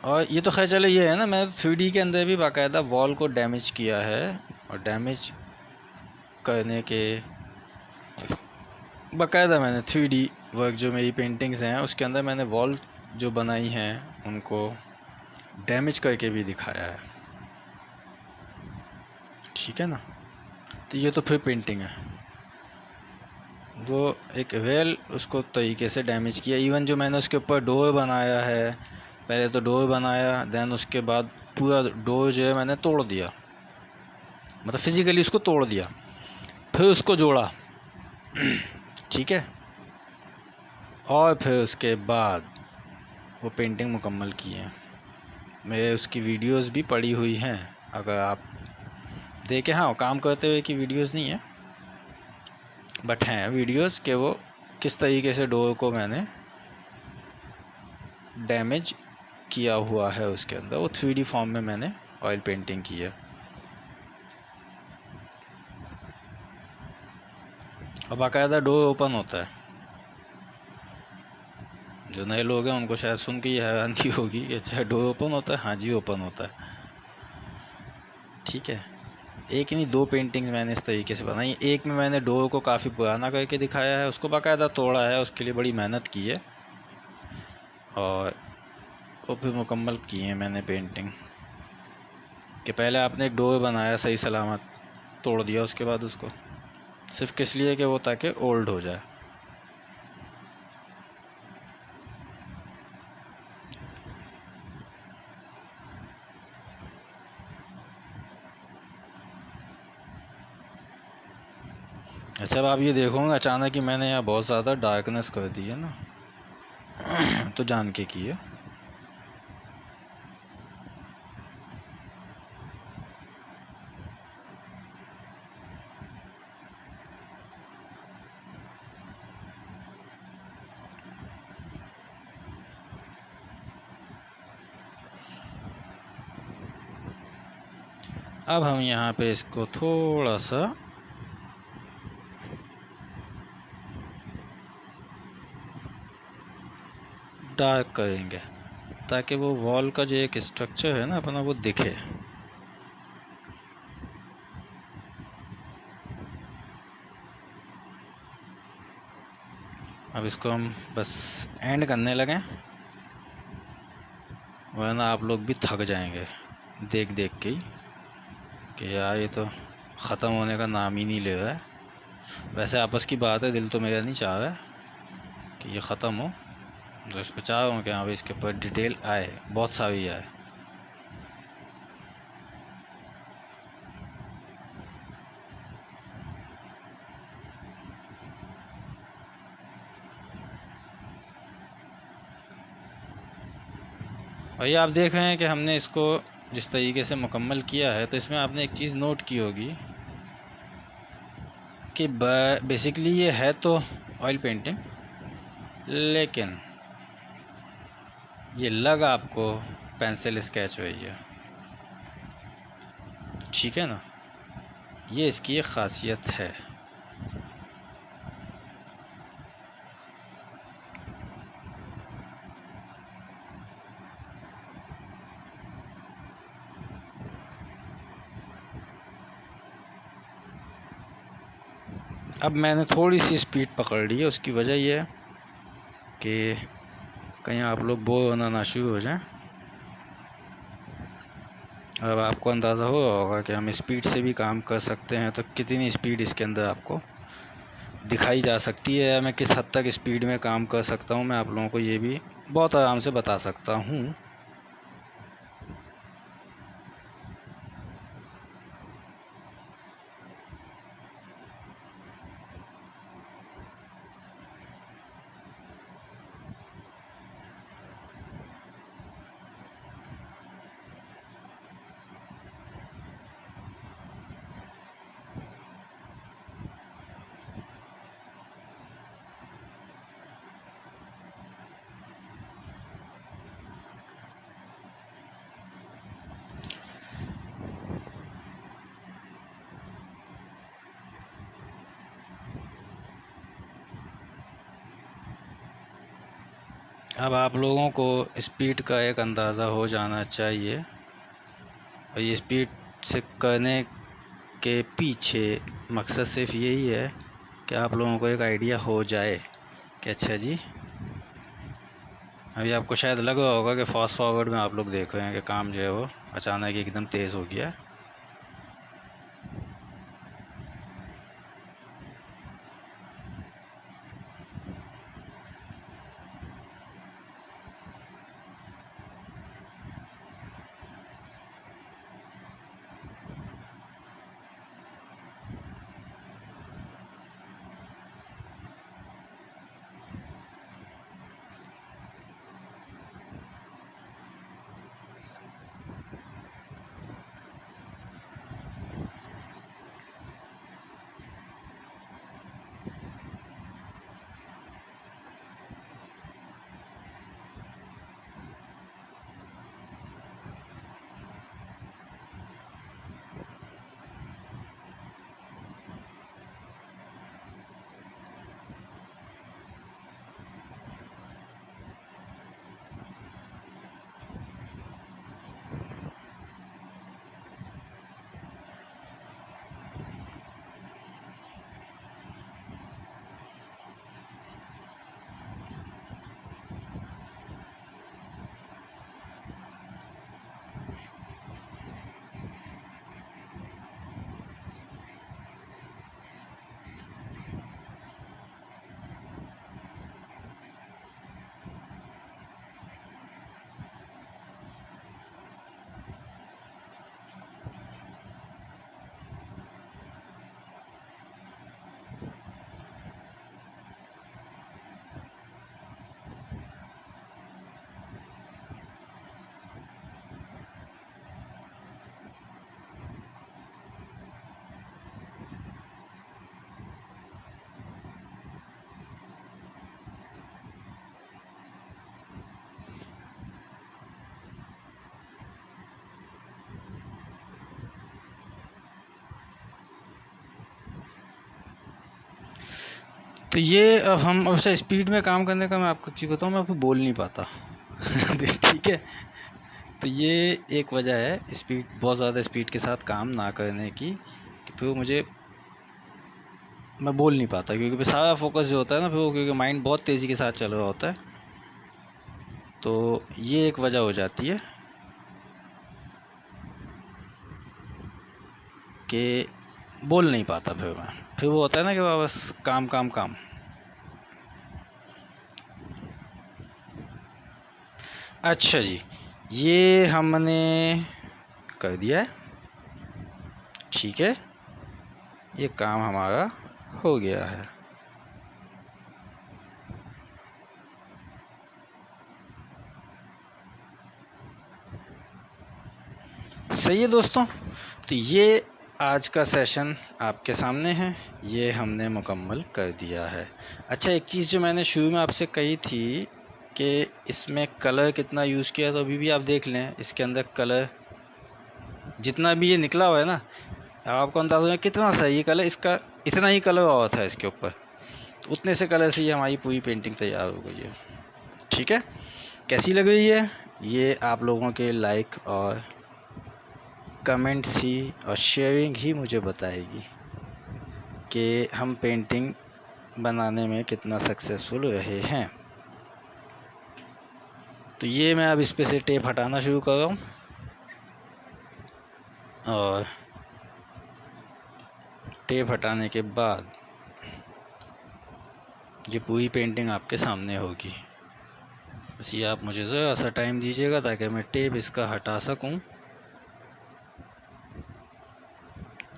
और ये तो खैर चलो ये है ना, मैं 3D के अंदर भी बाकायदा वॉल को डैमेज किया है। और डैमेज करने के बाकायदा मैंने 3D वर्क, जो मेरी पेंटिंग्स हैं उसके अंदर मैंने वॉल जो बनाई हैं उनको डैमेज करके भी दिखाया है। ठीक है ना। तो ये तो फिर पेंटिंग है, वो एक वेल उसको तरीके से डैमेज किया। इवन जो मैंने उसके ऊपर डोर बनाया है, पहले तो डोर बनाया, देन उसके बाद पूरा डोर जो है मैंने तोड़ दिया, मतलब फिजिकली उसको तोड़ दिया, फिर उसको जोड़ा। ठीक है। और फिर उसके बाद वो पेंटिंग मुकम्मल की है। मेरे उसकी वीडियोस भी पड़ी हुई हैं, अगर आप देखें। हाँ, काम करते हुए की वीडियोस नहीं है, बट हैं वीडियोस के वो किस तरीके से डोर को मैंने डैमेज किया हुआ है उसके अंदर। वो 3D फॉर्म में मैंने ऑयल पेंटिंग की है। और बाकायदा डोर ओपन होता है। जो नए लोग हैं उनको शायद सुन के ये हैरानी होगी कि अच्छा डोर ओपन होता है। हाँ जी, ओपन होता है। ठीक है। एक नहीं, दो पेंटिंग्स मैंने इस तरीके से बनाई। एक में मैंने डोर को काफ़ी पुराना करके दिखाया है, उसको बाकायदा तोड़ा है, उसके लिए बड़ी मेहनत की है, और वो फिर मुकम्मल की है मैंने पेंटिंग। कि पहले आपने एक डोर बनाया सही सलामत, तोड़ दिया उसके बाद उसको, सिर्फ किस लिए कि वो ताकि ओल्ड हो जाए। अच्छा, अब आप ये देखोगे अचानक ही मैंने यहाँ बहुत ज़्यादा डार्कनेस कर दी है ना, तो जान के की है। अब हम यहाँ पे इसको थोड़ा सा डार्क करेंगे ताकि वो वॉल का जो एक स्ट्रक्चर है ना अपना वो दिखे। अब इसको हम बस एंड करने लगे, वरना आप लोग भी थक जाएंगे देख देख के ही कि यार ये तो ख़त्म होने का नाम ही नहीं ले रहा है। वैसे आपस की बात है, दिल तो मेरा नहीं चाह रहा है कि ये ख़त्म हो, तो इस पर चाह रहा हूँ कि हाँ भाई इसके ऊपर डिटेल आए, बहुत सारी आए। भाई आप देख रहे हैं कि हमने इसको जिस तरीके से मुकम्मल किया है, तो इसमें आपने एक चीज़ नोट की होगी कि बेसिकली ये है तो ऑयल पेंटिंग, लेकिन ये लग आपको पेंसिल स्केच रही है, ठीक है ना। ये इसकी एक ख़ासियत है। अब मैंने थोड़ी सी स्पीड पकड़ ली है, उसकी वजह यह है कि कहीं आप लोग बोर होना ना शुरू हो जाएं। अब आपको अंदाज़ा हो होगा कि हम स्पीड से भी काम कर सकते हैं, तो कितनी स्पीड इसके अंदर आपको दिखाई जा सकती है, या मैं किस हद तक स्पीड में काम कर सकता हूँ, मैं आप लोगों को ये भी बहुत आराम से बता सकता हूँ। अब आप लोगों को स्पीड का एक अंदाज़ा हो जाना चाहिए, और ये स्पीड से करने के पीछे मकसद सिर्फ यही है कि आप लोगों को एक आइडिया हो जाए कि अच्छा जी, अभी आपको शायद लग रहा होगा कि फास्ट फॉरवर्ड में आप लोग देख रहे हैं कि काम जो है वो अचानक एकदम तेज़ हो गया। तो ये अब हम अब से स्पीड में काम करने का मैं आपको चीज़ बताऊँ, मैं आपको बोल नहीं पाता ठीक है। तो ये एक वजह है स्पीड, बहुत ज़्यादा स्पीड के साथ काम ना करने की, कि फिर मुझे मैं बोल नहीं पाता, क्योंकि फिर सारा फोकस जो होता है ना फिर वो, क्योंकि माइंड बहुत तेज़ी के साथ चल रहा होता है, तो ये एक वजह हो जाती है कि बोल नहीं पाता फिर वो होता है ना कि बस काम काम काम। अच्छा जी, ये हमने कर दिया है, ठीक है, ये काम हमारा हो गया है। सही है दोस्तों, तो ये आज का सेशन आपके सामने है, ये हमने मुकम्मल कर दिया है। अच्छा, एक चीज़ जो मैंने शुरू में आपसे कही थी कि इसमें कलर कितना यूज़ किया, तो अभी भी आप देख लें इसके अंदर कलर जितना भी ये निकला हुआ है ना, आपको अंदाज़ा है कितना सही ये कलर, इसका इतना ही कलर हुआ था इसके ऊपर, तो उतने से कलर से ये हमारी पूरी पेंटिंग तैयार हो गई है। ठीक है, कैसी लग रही है ये आप लोगों के लाइक और कमेंट्स ही और शेयरिंग ही मुझे बताएगी कि हम पेंटिंग बनाने में कितना सक्सेसफुल रहे हैं। तो ये मैं अब इस पे से टेप हटाना शुरू कर रहा हूँ और टेप हटाने के बाद ये पूरी पेंटिंग आपके सामने होगी। बस ये आप मुझे ज़रा सा टाइम दीजिएगा ताकि मैं टेप इसका हटा सकूं,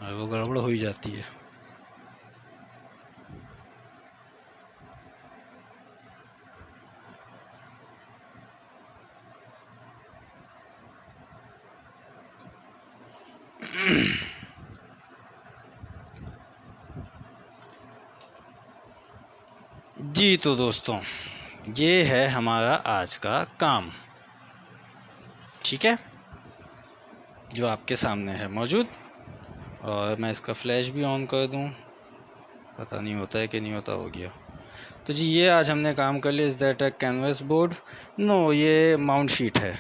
और वो गड़बड़ हो ही जाती है। जी तो दोस्तों, ये है हमारा आज का काम, ठीक है, जो आपके सामने है मौजूद। और मैं इसका फ्लैश भी ऑन कर दूं, पता नहीं होता है कि नहीं होता, हो गया। तो जी ये आज हमने काम कर लिया। Is that a canvas board? No, ये माउंट शीट है,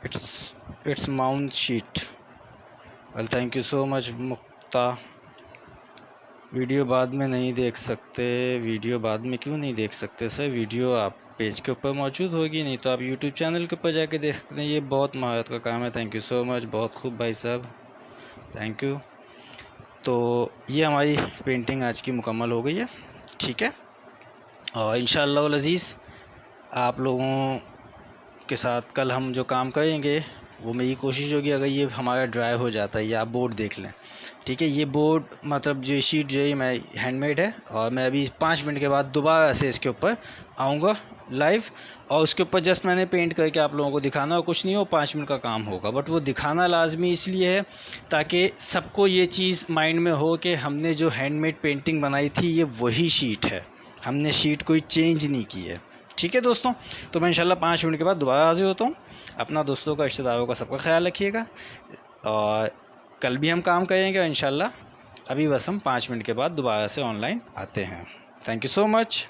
it's mount sheet. Well thank you so much Mukta. Video बाद में नहीं देख सकते? वीडियो बाद में क्यों नहीं देख सकते सर? वीडियो आप पेज के ऊपर मौजूद होगी, नहीं तो आप यूट्यूब चैनल के ऊपर जाके देख सकते हैं। ये बहुत महारत का काम है। थैंक यू सो मच, बहुत खूब भाई साहब, थैंक यू। तो ये हमारी पेंटिंग आज की मुकम्मल हो गई है, ठीक है। और इंशाअल्लाह वल अज़ीज़ आप लोगों के साथ कल हम जो काम करेंगे वो मेरी कोशिश होगी, अगर ये हमारा ड्राई हो जाता है, या आप बोर्ड देख लें, ठीक है। ये बोर्ड मतलब जो शीट जो है मैं हैंडमेड है, और मैं अभी 5 मिनट के बाद दोबारा से इसके ऊपर आऊँगा लाइव, और उसके ऊपर जस्ट मैंने पेंट करके आप लोगों को दिखाना, और कुछ नहीं हो, 5 मिनट का काम होगा। बट वो दिखाना लाजमी इसलिए है ताकि सबको ये चीज़ माइंड में हो कि हमने जो हैंडमेड पेंटिंग बनाई थी ये वही शीट है, हमने शीट कोई चेंज नहीं की है, ठीक है दोस्तों। तो मैं इंशाल्लाह 5 मिनट के बाद दोबारा हाजिर होता हूँ। अपना, दोस्तों का, रिश्तेदारों का, सबका ख्याल रखिएगा, और कल भी हम काम करेंगे इंशाल्लाह। अभी बस हम 5 मिनट के बाद दोबारा से ऑनलाइन आते हैं। Thank you so much.